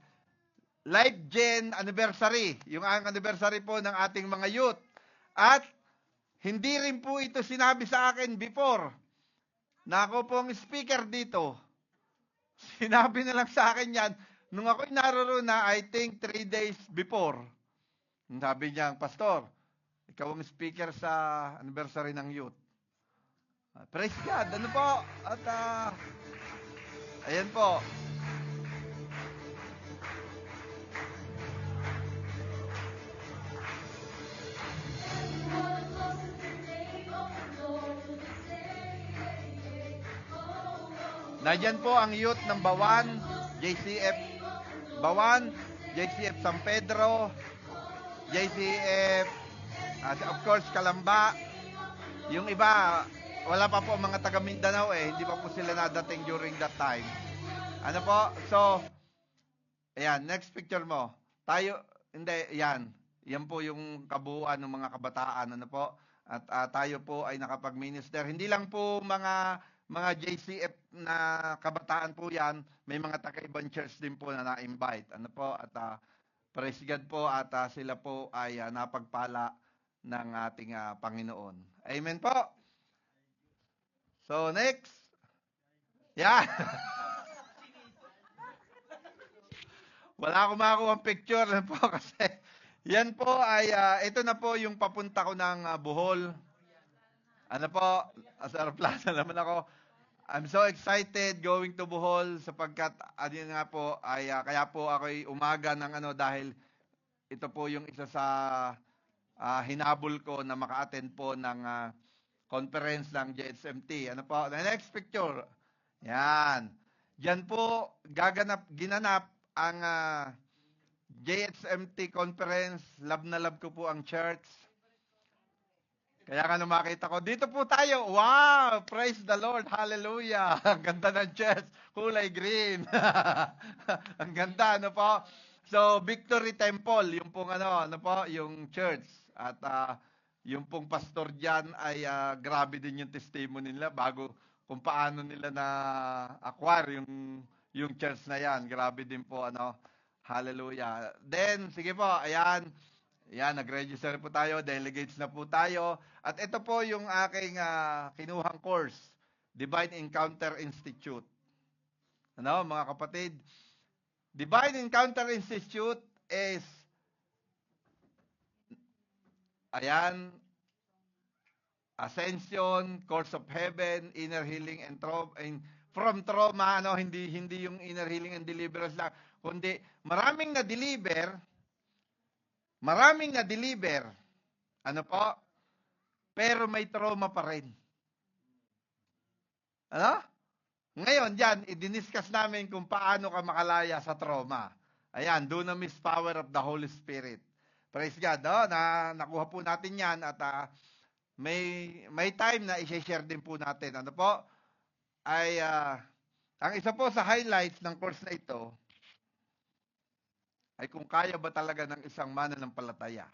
Life Gen Anniversary. Yung ang anniversary po ng ating mga youth. At, hindi rin po ito sinabi sa akin before na ako pong speaker dito. Sinabi na lang sa akin yan nung ako'y naroon na, I think 3 days before. Sabi niya, Pastor, ikaw ang speaker sa anniversary ng youth. Praise God. Ano po? At ayan po. Nandiyan po ang youth ng Bawan, JCF Bawan, JCF San Pedro, JCF, of course, Calamba. Yung iba, wala pa po mga taga Mindanao hindi pa po sila nadating during that time. Ano po? So, ayan, next picture mo. Tayo, hindi, yan. Yan po yung kabuuan ng mga kabataan, ano po? At tayo po ay nakapag-minister. Hindi lang po mga JCF na kabataan po yan, may mga taga-ibang church din po na na-invite. Ano po? At praise God po at sila po ay napagpala ng ating Panginoon. Amen po. So, next. Yeah. Wala akong makakuha ang picture na po kasi yan po ay, ito na po yung papunta ko ng Bohol. Ano po, sa aeroplano naman ako. I'm so excited going to Bohol sapagkat ano yun nga po ay kaya po ako'y umaga ng ano dahil ito po yung isa sa hinabol ko na maka-attend po ng conference ng JSMT. Ano po? The next picture. Yan. Diyan po ginanap ang JSMT conference. Love na love ko po ang church. Kaya nga nung makita ko, dito po tayo. Wow! Praise the Lord. Hallelujah. Ang ganda ng church. Kulay green. Ang ganda, ano po? So, Victory Temple, yung pong ano po, yung church. At yung pong pastor diyan ay grabe din yung testimony nila bago kung paano nila na acquire yung church na yan. Grabe din po, ano. Hallelujah. Then, sige po, ayan. Yan, nag-register po tayo, delegates na po tayo. At ito po yung aking kinuhang course, Divine Encounter Institute. Ano, mga kapatid? Divine Encounter Institute is, ayan, Ascension, Course of Heaven, Inner Healing and from trauma, ano, hindi yung inner healing and deliverance lang, kundi maraming na-deliver, ano po, pero may trauma pa rin. Ano? Ngayon, dyan, i-discuss namin kung paano ka makalaya sa trauma. Ayan, dunamis power of the Holy Spirit. Praise God, no? Nakuha po natin yan at may time na i-share din po natin. Ano po? Ay, ang isa po sa highlights ng course na ito ay kung kaya ba talaga ng isang mananampalataya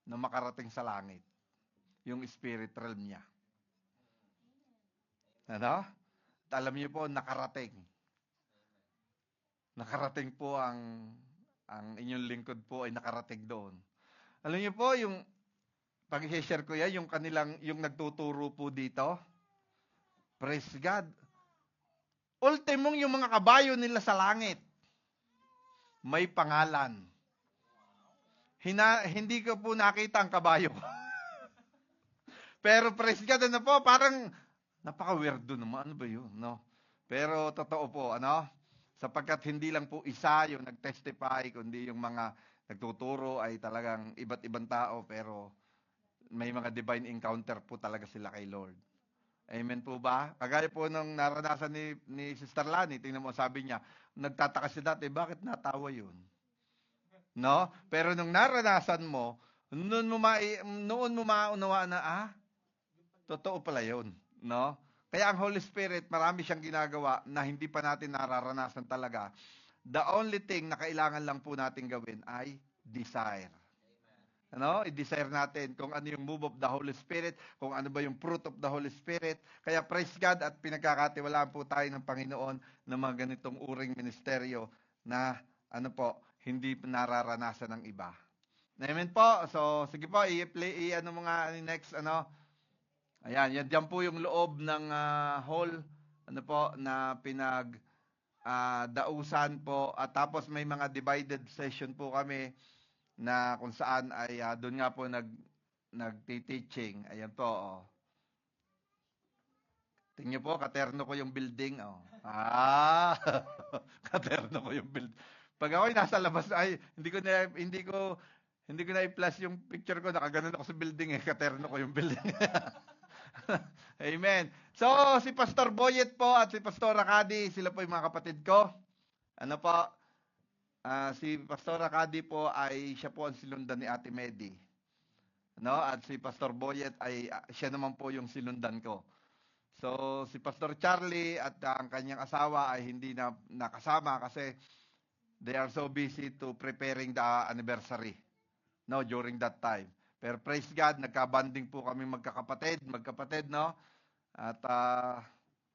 na makarating sa langit, yung spirit realm niya. Ano? At alam niyo po, nakarating. Nakarating po ang inyong lingkod po ay nakarating doon. Alam niyo po, yung pag-share ko yan, yung nagtuturo po dito, praise God. Ultimong yung mga kabayo nila sa langit, may pangalan. Hindi ko po nakita ang kabayo. Pero praise God, ano po, parang napaka-weirdo naman. Ano ba yun? No? Pero totoo po, ano? Sapagkat hindi lang po isa yung nag-testify, kundi yung mga nagtuturo ay talagang iba't ibang tao, pero may mga divine encounter po talaga sila kay Lord. Amen po ba? Kagaya po nung naranasan ni Sister Lani, tingnan mo, sabi niya, nagtataka siya dati, bakit natawa yun? No? Pero nung naranasan mo, noon mo maunawaan na, totoo pala yun. No? Kaya ang Holy Spirit, marami siyang ginagawa na hindi pa natin nararanasan talaga. The only thing na kailangan lang po natin gawin ay desire. Ano? I-desire natin kung ano yung move of the Holy Spirit, kung ano ba yung fruit of the Holy Spirit. Kaya praise God at pinagkakatiwalaan po tayo ng Panginoon ng mga ganitong uring ministeryo na ano po, hindi nararanasan ng iba. Amen po. So, sige po, i-play, ano mga next, ano. Ayan, yan dyan po yung loob ng hall, ano po, na dausan po. At tapos may mga divided session po kami na kung saan ay doon nga po nagti-teaching. Ayan po, oh. Tingnan po, katerno ko yung building, oh. Katerno ko yung building. Pag ako'y nasa labas ay hindi ko na i-flash yung picture ko, nakaganon ako sa building katerno ko yung building. Amen. So, si Pastor Boyet po at si Pastor Rakadi, sila po yung mga kapatid ko. Ano po? Si Pastor Rakadi po ay siya po ang sinundan ni Ate Medi. No? At si Pastor Boyet ay siya naman po yung sinundan ko. So, si Pastor Charlie at ang kanyang asawa ay hindi na nakasama kasi they are so busy to preparing the anniversary. No, during that time. Pero praise God, nagka-bonding po kami magkapatid, no? At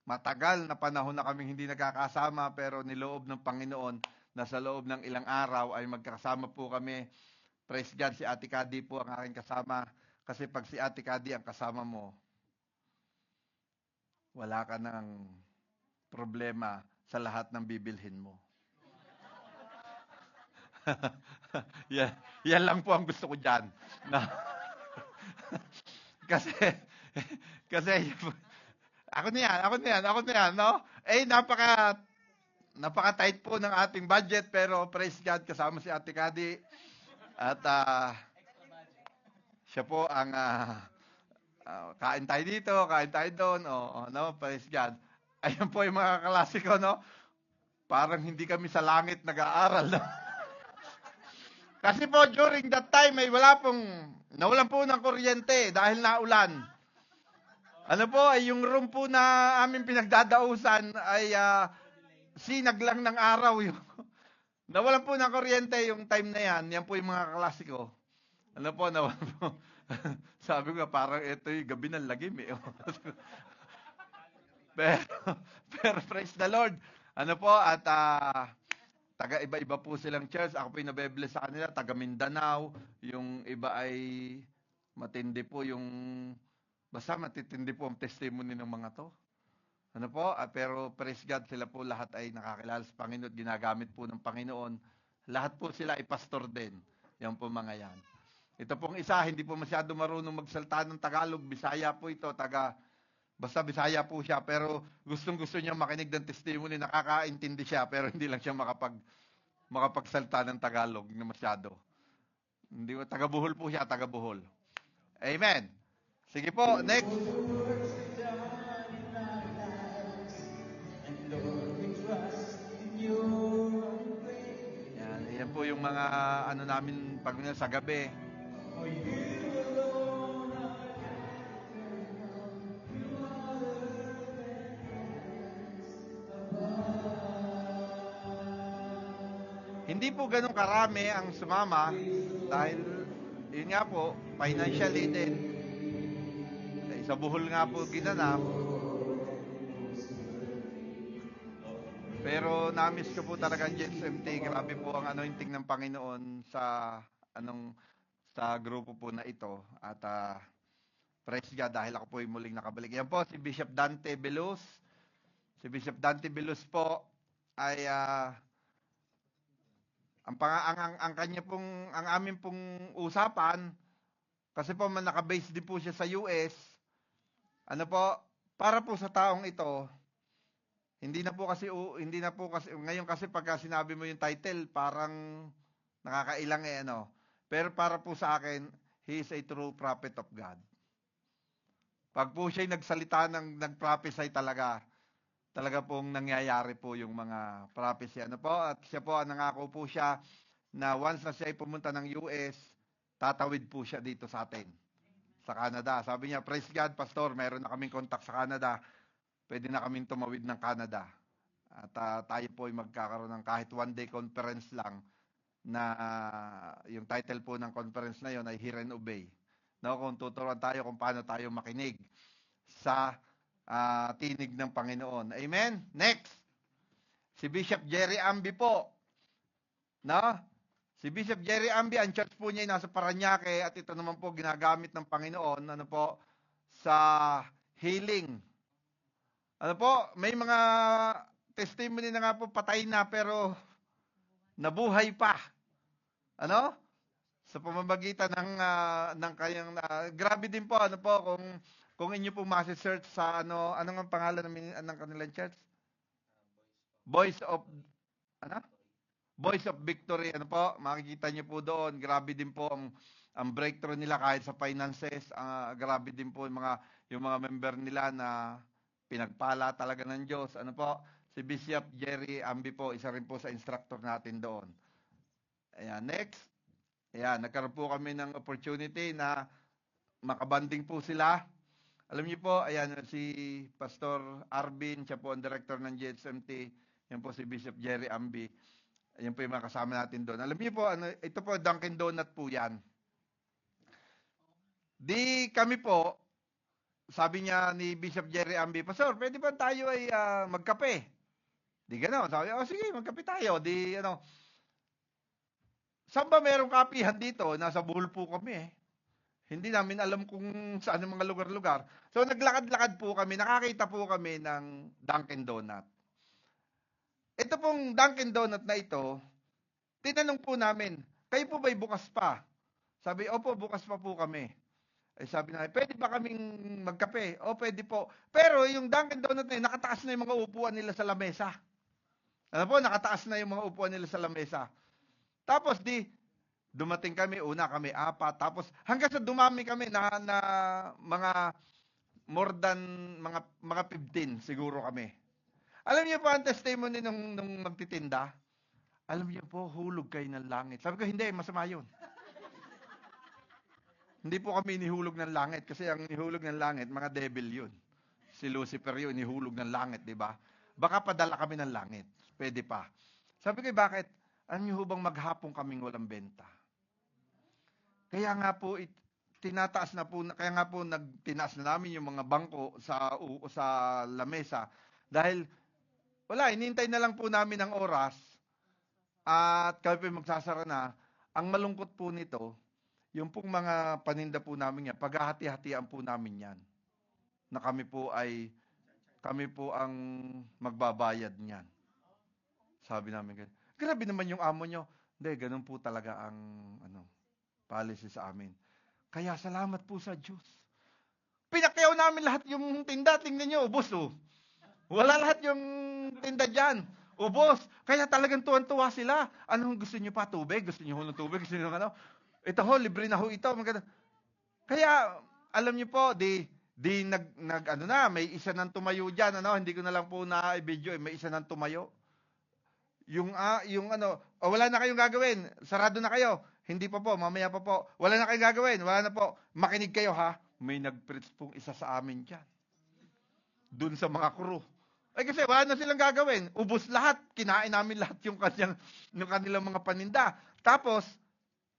matagal na panahon na kaming hindi nagkakasama pero niloob ng Panginoon na sa loob ng ilang araw ay magkasama po kami. Praise God, si Ate Kadi po ang aking kasama. Kasi pag si Ate Kadi ang kasama mo, wala ka ng problema sa lahat ng bibilhin mo. Yan lang po ang gusto ko dyan. Na, kasi Kasi, ako na yan, no? Eh, napaka-tight po ng ating budget, pero praise God, kasama si Ate Kadi. At siya po ang kain tayo dito, kain tayo doon, no? Praise God. Ayun po yung mga klasiko, no? Parang hindi kami sa langit nag-aaral, no? Kasi po, during that time, nawalan po ng kuryente dahil naulan. Ano po, ay yung room po na aming pinagdadausan ay sinag lang ng araw yung nawalan po ng kuryente yung time na yan. Yan po yung mga klasiko. Ano po, nawalan po. Sabi ko, parang ito yung gabi ng lagim eh. pero praise the Lord. Ano po, at taga iba-iba po silang church. Ako po yung nabebless sa kanila, taga Mindanao. Yung iba ay matindi po basta matitindi po ang testimony ng mga to. Ano po, pero praise God, sila po lahat ay nakakilala sa Panginoon at ginagamit po ng Panginoon. Lahat po sila ay pastor din. Yan po mga yan. Ito pong isa, hindi po masyado marunong magsalita ng Tagalog. Bisaya po ito, basta Bisaya po siya, pero gustong-gusto niya makinig ng testimony, nakakaintindi siya, pero hindi lang siya makapagsalita ng Tagalog na masyado. Hindi, taga-Bohol po siya, taga-Bohol. Amen. Sige po, next. Yan po yung mga namin pag sa gabi. Hindi po ganun karami ang sumama dahil yun nga po, financially din. Sa Bohol nga po ginanap. Pero na-miss ko po talaga ang GSMT. Grabe po ang anointing ng Panginoon sa grupo po na ito. At praise God dahil ako po ay muling nakabalik. Yan po si Bishop Dante Belus. Si Bishop Dante Belus po ay ang kanya pong ang amin pong usapan kasi po naka-base din po siya sa US. Ano po, para po sa taong ito, hindi na po kasi ngayon kasi pagka sinabi mo yung title, parang nakakailang Pero para po sa akin, he is a true prophet of God. Pag po siya nagsalita nag-prophesy talaga pong nangyayari po yung mga prophecy. Ano po? At siya po, nangako po siya na once na siya ay pumunta ng US, tatawid po siya dito sa atin, sa Canada. Sabi niya, praise God, Pastor, meron na kaming contact sa Canada. Pwede na kaming tumawid ng Canada. At tayo po ay magkakaroon ng kahit one-day conference lang na yung title po ng conference na yon ay Hear and Obey. No, kung tuturuan tayo kung paano tayo makinig sa tinig ng Panginoon. Amen? Next. Si Bishop Jerry Ambi po. No? Si Bishop Jerry Ambi, ang church po niya ay nasa Parañaque at ito naman po ginagamit ng Panginoon sa healing. Ano po, may mga testimony na nga po patay na pero nabuhay pa. Ano? Sa pamamagitan ng kayang grabe din po kung inyo po ma-search sa anong ang pangalan ng kanilang church? Voice of Victory. Ano po? Makikita niyo po doon. Grabe din po ang breakthrough nila kahit sa finances. Grabe din po yung mga member nila na pinagpala talaga ng Diyos. Ano po? Si Bishop Jerry Ambi po, isa rin po sa instructor natin doon. Ayan, next. Ayan, nagkaroon po kami ng opportunity na makabanding po sila. Alam niyo po, ayan, si Pastor Arvin, siya po ang director ng GSMT. Yan po si Bishop Jerry Ambi. Ayan po yung mga kasama natin doon. Alam niyo po, ito po, Dunkin Donut po yan. Di kami po, sabi niya ni Bishop Jerry Ambi, Pastor, pwede ba tayo ay magkape? Di gano'n. Sabi, sige, magkape tayo. Saan ba merong kapihan dito? Nasa Bohol po kami eh. Hindi namin alam kung saan ang mga lugar-lugar. So naglakad-lakad po kami, nakakita po kami ng Dunkin Donut. Ito pong Dunkin Donut na ito, tinanong po namin, kayo po ba'y bukas pa? Sabi, opo, bukas pa po kami. Ay sabi na, pwede ba kaming magkape? O, pwede po. Pero yung Dunkin' Donut na yun, nakataas na yung mga upuan nila sa lamesa. Ano po, nakataas na yung mga upuan nila sa lamesa. Tapos dumating kami, una kami apat. Tapos hanggang sa dumami kami na mga more than mga 15 siguro kami. Alam niyo po ang testimony nung magtitinda? Alam niyo po, hulog kayo ng langit. Sabi ko, hindi, masama yun. Hindi po kami inihulog ng langit kasi ang inihulog ng langit, mga devil yun. Si Lucifer yun, inihulog ng langit, di ba? Baka padala kami ng langit. Pwede pa. Sabi ko, bakit? Alam niyo bang maghapon kaming walang benta? Kaya nga po, tinataas na po, kaya nga po nagtinaas na namin yung mga bangko sa lamesa. Dahil, wala, inintay na lang po namin ang oras at kami po magsasara na. Ang malungkot po nito, yung pong mga paninda po namin yan, paghahati-hatian po namin yan. Na kami po ang magbabayad niyan. Sabi namin, grabe naman yung amo nyo. Hindi, ganun po talaga ang policy sa amin. Kaya salamat po sa Diyos. Pinakyaw namin lahat yung tinda. Tingnan nyo, ubos oh. Wala lahat yung tinda dyan. Ubos. Kaya talagang tuwan-tuwa sila. Anong gusto nyo pa? Tubig? Gusto nyo ng tubig? Gusto nyo ng ano? Ito ho, libre na ho ito. Kaya, alam nyo po, may isa nang tumayo dyan, hindi ko na lang po na-video, may isa nang tumayo. Wala na kayong gagawin, sarado na kayo. Hindi pa po, mamaya pa po. Wala na kayong gagawin, wala na po. Makinig kayo ha, may nag-preach pong isa sa amin dyan. Dun sa mga crew. Ay kasi wala na silang gagawin. Ubus lahat, kinain namin lahat yung kanilang mga paninda. Tapos,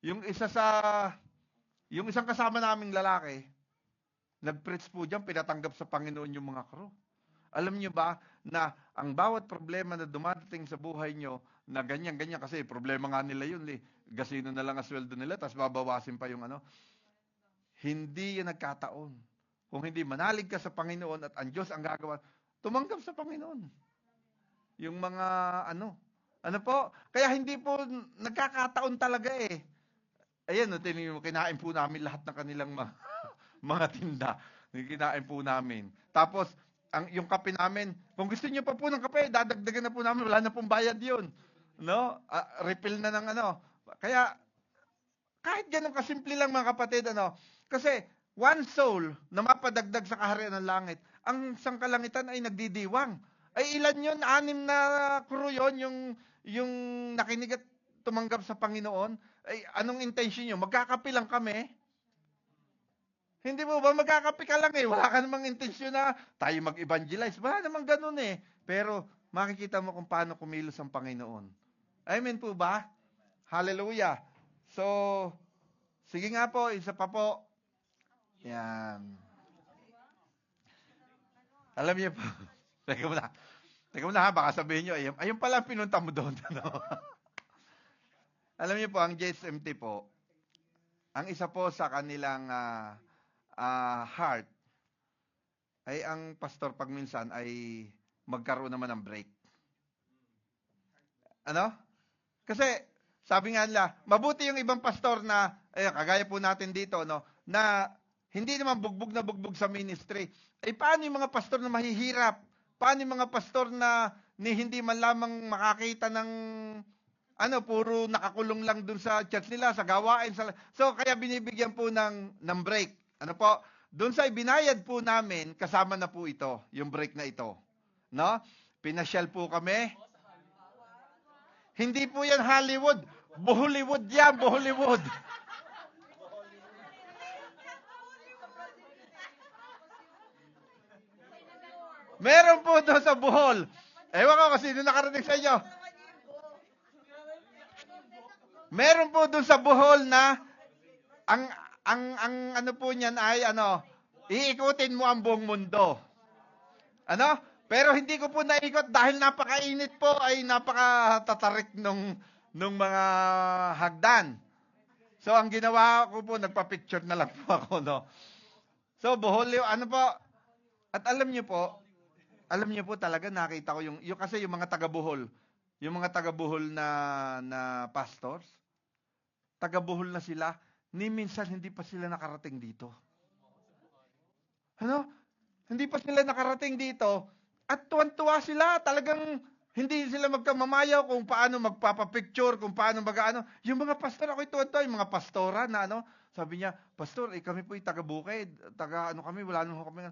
yung isang kasama naming lalaki, nag-preach po dyan, pinatanggap sa Panginoon yung mga crew. Alam niyo ba na ang bawat problema na dumadating sa buhay nyo, na ganyan-ganyan, kasi problema nga nila yun, gasino na lang ang sweldo nila, tapos babawasin pa yung hindi yan nagkataon. Kung hindi manalig ka sa Panginoon at ang Diyos ang gagawa, tumanggap sa Panginoon. Yung mga ano po, kaya hindi po nagkakataon talaga eh. Ayan, tingnan mo, kinain po namin lahat ng kanilang mga tinda. Kinain po namin. Tapos, yung kape namin, kung gusto niyo pa po ng kape, dadagdagan na po namin, wala na pong bayad yun. No? Refill na ng Kaya, kahit ganun kasimple lang mga kapatid, kasi, one soul na mapadagdag sa kaharian ng langit, ang sangkalangitan ay nagdidiwang. Ay ilan yun? 6 na crew yun, yung nakinig at tumanggap sa Panginoon. Ay, anong intention nyo? Magkakape lang kami? Hindi mo ba magkakape ka lang eh? Wala ka namang intensyon na tayo mag-evangelize. Wala namang ganun eh. Pero makikita mo kung paano kumilos ang Panginoon. Amen po ba? Hallelujah. So, sige nga po, isa pa po. Yan. Alam niyo po. Teka muna ha, baka sabihin nyo, ayun pala pinunta mo doon. Alam niyo po, ang JSMT po, ang isa po sa kanilang heart, ay ang pastor pag minsan ay magkaroon naman ng break. Kasi, sabi nga nila, mabuti yung ibang pastor na, kagaya po natin dito, na hindi naman bugbog sa ministry. Paano yung mga pastor na mahihirap? Paano yung mga pastor na hindi man lamang makakita ng puro nakakulong lang dun sa church nila, sa gawain. So, kaya binibigyan po ng break. Dun sa ibinayad po namin, kasama na po ito, yung break na ito. No? Pinasyal po kami. Hindi po yan Hollywood. Bohollywood yan, Bohollywood. Meron po doon sa Bohol. Ewan ko kasi sino nakarating sa inyo. Meron po doon sa Bohol na ang po niyan ay iikutin mo ang buong mundo. Pero hindi ko po naikot dahil napakainit po ay napakatatarik nung mga hagdan. So ang ginawa ko po, nagpa-picture na lang po ako, So Bohol, po, at alam niyo po talaga nakita ko yung kasi yung mga taga-Bohol, yung mga taga-Bohol na pastors, taga-Bohol na sila, ni minsan hindi pa sila nakarating dito. Ano? Hindi pa sila nakarating dito. At tuwan-tuwa sila. Talagang hindi sila magkamamayaw kung paano magpapapicture, kung paano mag-ano. Yung mga pastor, ako'y tuwan-tuwa. Yung mga pastora na ano, sabi niya, Pastor, kami po'y taga-Bukid. Taga-ano kami, wala naman kami.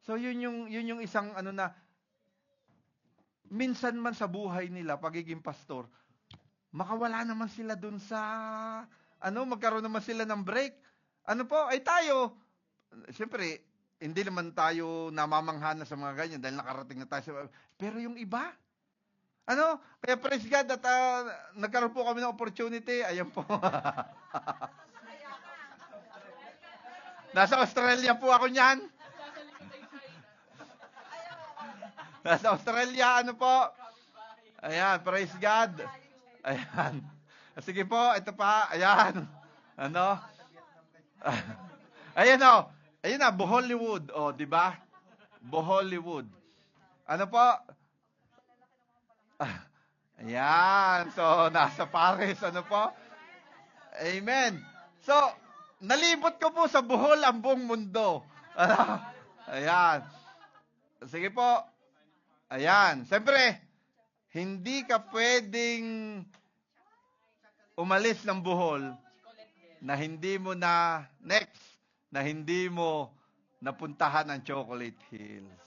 So, yun yung isang ano na, minsan man sa buhay nila, pagiging pastor, makawala naman sila dun sa, ano, magkaroon naman sila ng break. Ano po, ay tayo, siyempre, hindi naman tayo namamangha na sa mga ganyan dahil nakarating na tayo sa, pero yung iba, ano, kaya praise God at nagkaroon po kami ng opportunity, ayan po. Nasa Australia po ako niyan. Nasa Australia, ano po? Ayan, praise God. Ayan. Sige po, ito pa. Ayan. Ano? Ayan o. Ayun na, Bohollywood. O, di ba? Bohollywood. Ano po? Ayan. So, nasa Paris. Ano po? Amen. So, nalibot ko po sa Bohol ang buong mundo. Ano? Ayan. Sige po. Ayan. Siyempre, hindi ka pwedeng umalis ng Bohol na hindi mo na hindi mo napuntahan ang Chocolate Hills.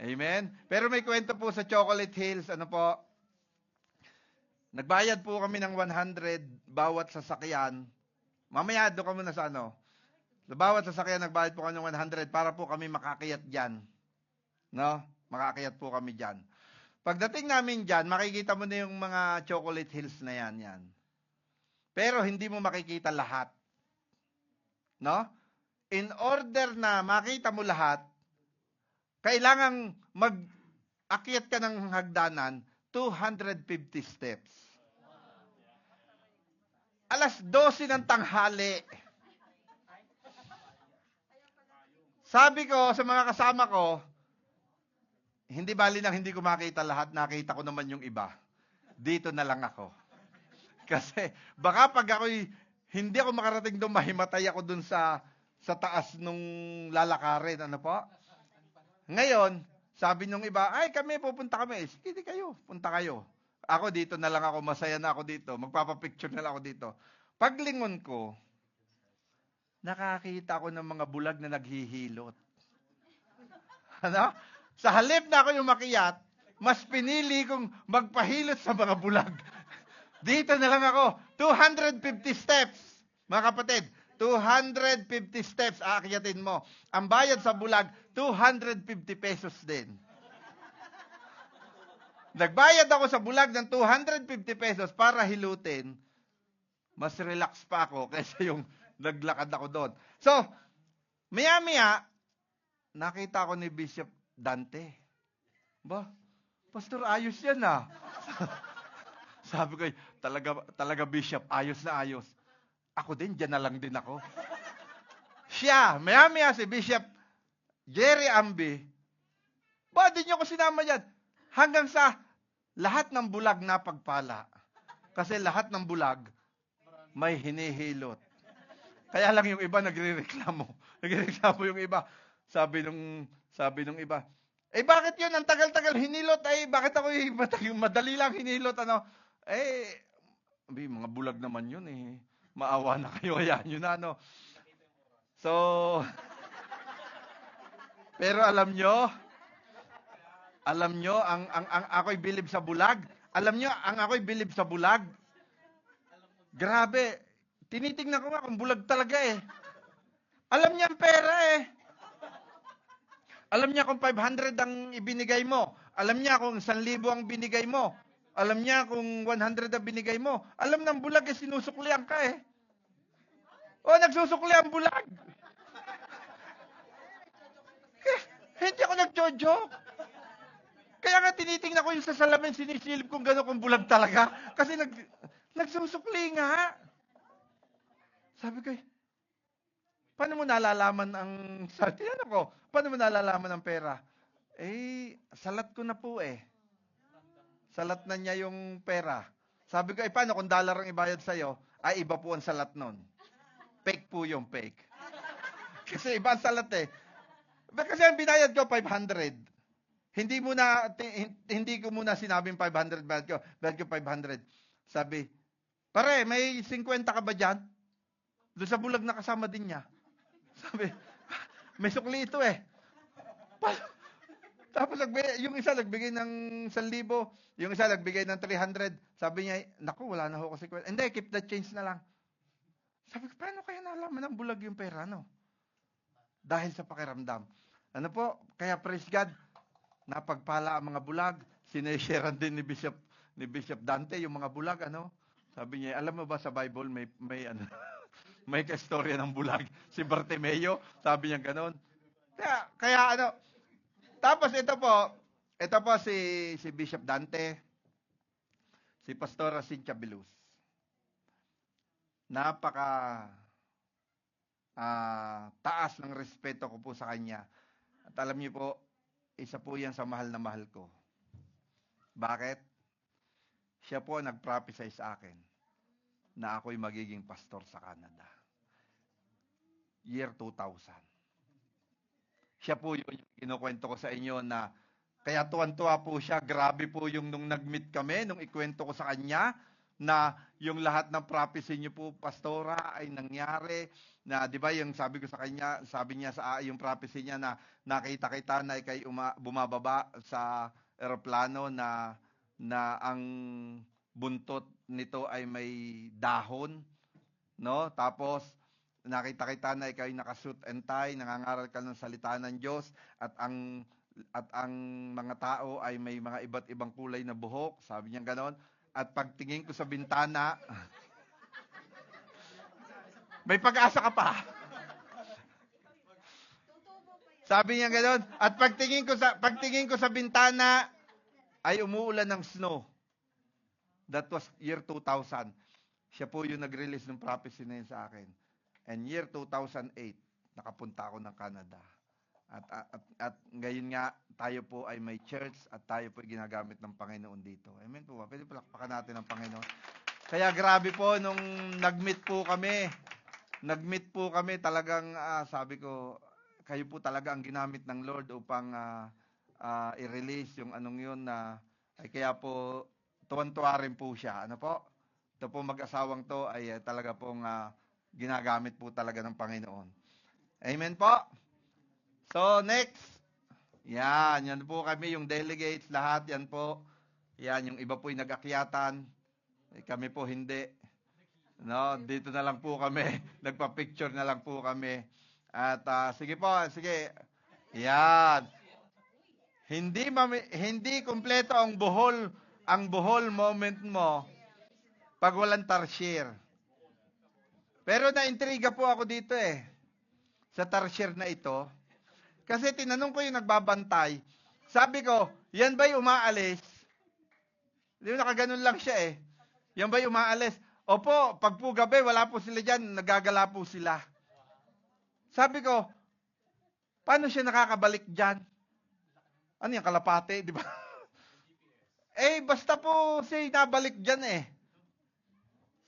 Amen? Pero may kwento po sa Chocolate Hills. Ano po? Nagbayad po kami ng 100 bawat sasakyan. Mamaya doon ka muna sa ano. Sa bawat sasakyan, nagbayad po kami ng 100 para po kami makakiyat dyan. No? Makakiyat po kami dyan. Pagdating namin dyan, makikita mo na yung mga Chocolate Hills na yan. Pero hindi mo makikita lahat. No? In order na makita mo lahat, kailangang mag-akyat ka ng hagdanan 250 steps. Alas 12 ng tanghali. Sabi ko sa mga kasama ko, hindi bali nang hindi ko makita lahat, nakita ko naman yung iba. Dito na lang ako. Kasi baka pag ako'y hindi ako makarating doon, mahimatay ako doon sa taas nung lalakarin. Ano po? Ngayon, sabi nung iba, ay kami, pupunta kami. Sige, di kayo, punta kayo. Ako dito na lang ako, masaya na ako dito. Magpapapicture na lang ako dito. Paglingon ko, nakakita ako ng mga bulag na naghihilot. Ano? Sa halip na ako yung makiyat, mas pinili kong magpahilot sa mga bulag. Dito na lang ako. 250 steps. Mga kapatid, 250 steps aakyatin mo. Ang bayad sa bulag, 250 pesos din. Nagbayad ako sa bulag ng 250 pesos para hilutin. Mas relax pa ako kaysa yung naglakad ako doon. So, maya-maya, nakita ko ni Bishop Dante. Ba, Pastor, ayos yan ah. Sabi ko, talaga Bishop, ayos na ayos. Ako din, dyan na lang din ako. Siya, maya-maya si Bishop Jerry Ambi, ba, di nyo ko sinama yan? Hanggang sa lahat ng bulag na pagpala. Kasi lahat ng bulag, may hinihilot. Kaya lang yung iba nagrereklamo. Nagrereklamo yung iba. Sabi nung iba, bakit yun? Ang tagal-tagal hinilot. Bakit ako madali lang hinilot? Ano? Mga bulag naman yun eh. Maawa na kayo. Ayan yun na, ano. So, pero alam nyo, ang ako'y bilib sa bulag. Alam nyo, ang ako'y bilib sa bulag. Grabe. Tinitingnan ko nga kung bulag talaga eh. Alam niya ang pera eh. Alam niya kung 500 ang ibinigay mo. Alam niya kung 1,000 ang binigay mo. Alam niya kung 100 ang binigay mo. Alam ng bulag eh, sinusuklian ka eh. O, nagsusukli ang bulag. Hindi ako nagjo-joke. Kaya nga tinitingnan ko yung sa salamin, sinisilip kung gano'n kung bulag talaga. Kasi nagsusukli nga. Sabi ko, paano mo nalalaman tinanong ko, paano mo nalalaman ang pera? Salat ko na po eh. Salat na niya yung pera. Sabi ko, paano kung dollar ang ibayad sa'yo? Iba po ang salat nun. Fake po yung fake. Kasi iba ang salat eh. Kasi ang binayad ko, 500. Hindi ko muna sinabing 500, bayad ko 500. Sabi, pare, may 50 ka ba dyan? Doon sa bulag na kasama din niya. Sabi, may sukli ito eh. Tapos yung isa nagbigay ng 1,000, yung isa nagbigay ng 300. Sabi niya, naku, wala na ho kasi. Hindi, keep the change na lang. Sabi ko, paano kaya nalaman ng bulag yung pera, no? Dahil sa pakiramdam. Ano po? Kaya praise God, napagpala ang mga bulag. Sinesharean din ni Bishop Dante yung mga bulag, ano? Sabi niya, alam mo ba sa Bible may ano, may kastorya ng bulag. Si Bartimeo, sabi niya ganoon. Kaya ano, tapos ito po si Bishop Dante, si Pastora Cynthia Bilus. Napaka taas ng respeto ko po sa kanya. At alam niyo po, isa po yan sa mahal na mahal ko. Bakit? Siya po nag-prophesy sa akin na ako'y magiging pastor sa Canada. Year 2000. Siya po yung kinukwento ko sa inyo na kaya tuwan-tuwa po siya. Grabe po yung nung nag-meet kami, nung ikwento ko sa kanya na yung lahat ng prophecy niyo po, pastora, ay nangyari. Na, di ba, yung sabi ko sa kanya, sabi niya sa yung prophecy niya na nakita-kita na ikay bumababa sa eroplano na ang buntot nito ay may dahon, no? Tapos nakita-kita na ikaw ay nakasuit and tie, nangangaral ka ng salita ng Diyos at ang mga tao ay may mga iba't ibang kulay na buhok, sabi niya ganoon. At pagtingin ko sa bintana, may pag-asa ka pa. Sabi niya ganoon. At pagtingin ko sa bintana ay umuulan ng snow. That was year 2000. Siya po yung nag-release ng prophecy na yun sa akin. And year 2008, nakapunta ako ng Canada. At ngayon nga, tayo po ay may church at tayo po ay ginagamit ng Panginoon dito. Amen po ba? Pwede palakpakan natin ang Panginoon. Kaya grabe po, nung nag-meet po kami, talagang sabi ko, kayo po talaga ang ginamit ng Lord upang i-release yung anong yun na, ay kaya po, tuwan-tuwa rin po siya. Ano po? Ito po mag-asawang to ay talaga pong ginagamit po talaga ng Panginoon. Amen po? So, next. Yan po kami, yung delegates, lahat, yan po. Yan, yung iba po yung nag-akyatan. Kami po hindi. No, dito na lang po kami. Nagpa-picture na lang po kami. At sige po, sige. Yan. Hindi kumpleto ang buhol moment mo pag walang tarsier. Pero naintriga po ako dito sa tarsier na ito. Kasi tinanong ko yung nagbabantay. Sabi ko, yan ba'y umaalis? Di ba nakaganon lang siya Yan ba'y umaalis? Opo, pag po gabi, wala po sila dyan, nagagala po sila. Sabi ko, paano siya nakakabalik dyan? Ano yung kalapate, di ba? Basta po siya nabalik dyan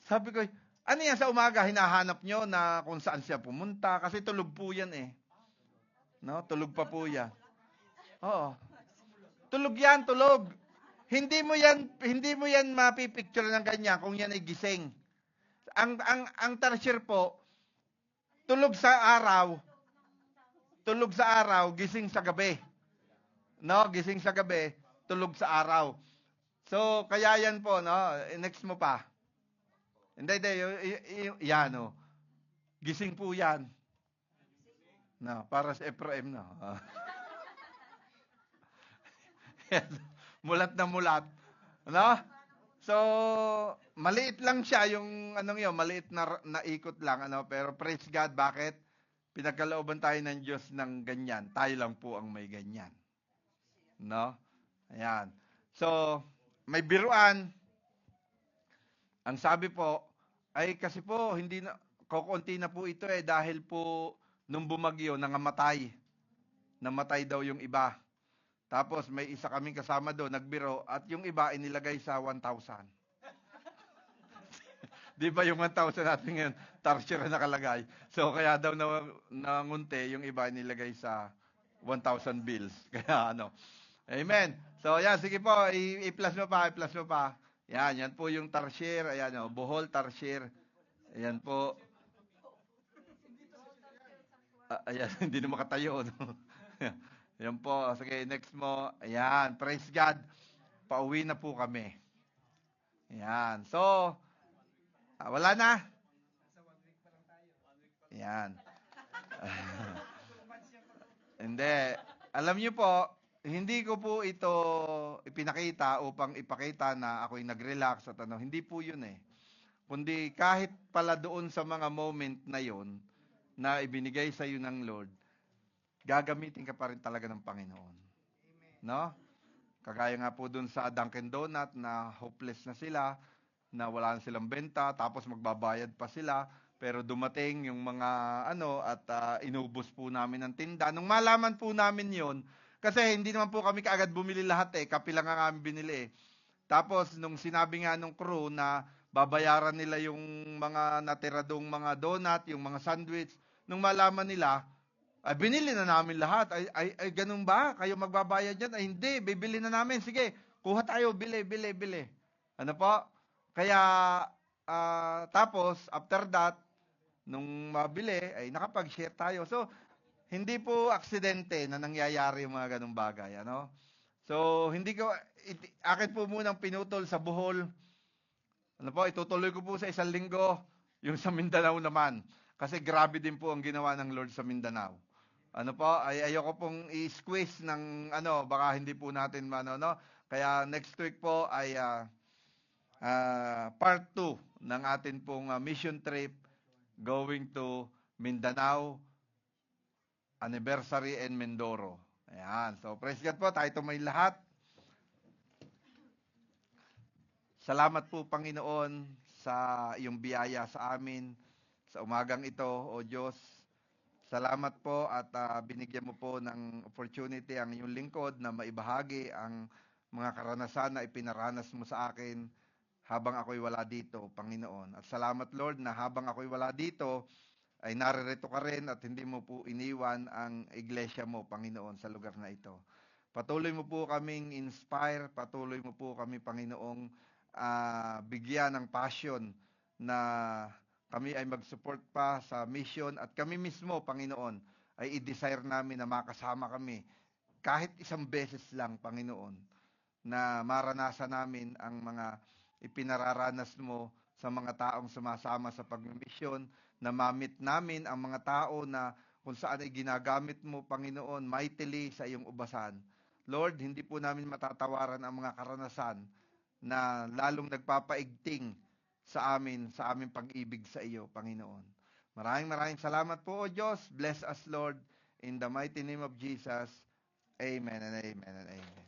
Sabi ko, ano yan sa umaga, hinahanap nyo na kung saan siya pumunta? Kasi tulog po yan No, tulog pa po yan. Oo. Tulog yan, tulog. Hindi mo yan mapipicture ng ganyan kung yan ay gising. Ang tarsier po, tulog sa araw, gising sa gabi. No, gising sa gabi, tulog sa araw. So, kaya yan po, no? Next mo pa. Hindi, yan, no? Gising po yan. No, para sa Ephraim, no? Mulat na mulat. No? So, maliit lang siya yung maliit na ikot lang pero praise God, bakit? Pinagkalooban tayo ng Diyos ng ganyan. Tayo lang po ang may ganyan. No? Ayan. So, may biruan. Ang sabi po ay kasi po hindi na kokonti na po ito dahil po nung bumagyo nangamatay. Namatay daw yung iba. Tapos may isa kaming kasama doon, nagbiro, at yung iba inilagay sa 1,000. Di ba yung 1,000 natin ngayon, tarsier na nakalagay. So kaya daw nangunti, yung iba inilagay sa 1,000 bills. Kaya ano. Amen. So, yan. Sige po. I-plus mo pa. I-plus mo pa. Yan. Yan po yung Tarsier. Ayan o. Bohol Tarsier. Ayan po. Ayan. Hindi na makatayo. No? Yan po. Sige. Next mo. Ayan. Praise God. Pauwi na po kami. Ayan. So, wala na. Ayan. Hindi. Alam niyo po, hindi ko po ito ipinakita upang ipakita na ako'y nag-relax at ano. Hindi po yun eh. Kundi kahit pala doon sa mga moment na yon na ibinigay sa iyo ng Lord, gagamitin ka pa rin talaga ng Panginoon. No? Kagaya nga po doon sa Dunkin' Donut na hopeless na sila, na wala na silang benta, tapos magbabayad pa sila, pero dumating yung mga at inubos po namin ng tinda. Nung malaman po namin yon, kasi hindi naman po kami kaagad bumili lahat eh, kape lang ang aming binili eh. Tapos nung sinabi nga nung crew na babayaran nila yung mga natiradong mga donut, yung mga sandwich, nung malaman nila, ay binili na namin lahat. Ay ganun ba? Kayo magbabayad yan? Ay hindi, bibili na namin. Sige, kuha tayo, bili. Ano po? Kaya, tapos, after that, nung mabili, ay nakapag-share tayo. So, hindi po aksidente na nangyayari yung mga ganung bagay. Ano? So, hindi ko, akin po munang pinutol sa Bohol. Ano po, itutuloy ko po sa 1 linggo, yung sa Mindanao naman. Kasi grabe din po ang ginawa ng Lord sa Mindanao. Ano po, ay ayoko pong i-squeeze ng baka hindi po natin no. Kaya next week po ay part 2 ng atin pong mission trip going to Mindanao, Anniversary and Mindoro. Ayan. So, praise God po. Tayo may lahat. Salamat po, Panginoon, sa iyong biyaya sa amin sa umagang ito, O Diyos. Salamat po at binigyan mo po ng opportunity ang iyong lingkod na maibahagi ang mga karanasan na ipinaranas mo sa akin habang ako'y wala dito, Panginoon. At salamat, Lord, na habang ako'y wala dito, ay naririto ka rin at hindi mo po iniwan ang iglesia mo, Panginoon, sa lugar na ito. Patuloy mo po kaming inspire, patuloy mo po kami, Panginoong, bigyan ng passion na kami ay mag-support pa sa mission at kami mismo, Panginoon, ay i-desire namin na makasama kami kahit isang beses lang, Panginoon, na maranasan namin ang mga ipinararanas mo sa mga taong sumasama sa pagmisyon, na mamit namin ang mga tao na kung saan ay ginagamit mo, Panginoon, mightily sa iyong ubasan. Lord, hindi po namin matatawaran ang mga karanasan na lalong nagpapaigting sa aming pag-ibig sa iyo, Panginoon. Maraming salamat po, O Diyos. Bless us, Lord, in the mighty name of Jesus. Amen and amen and amen.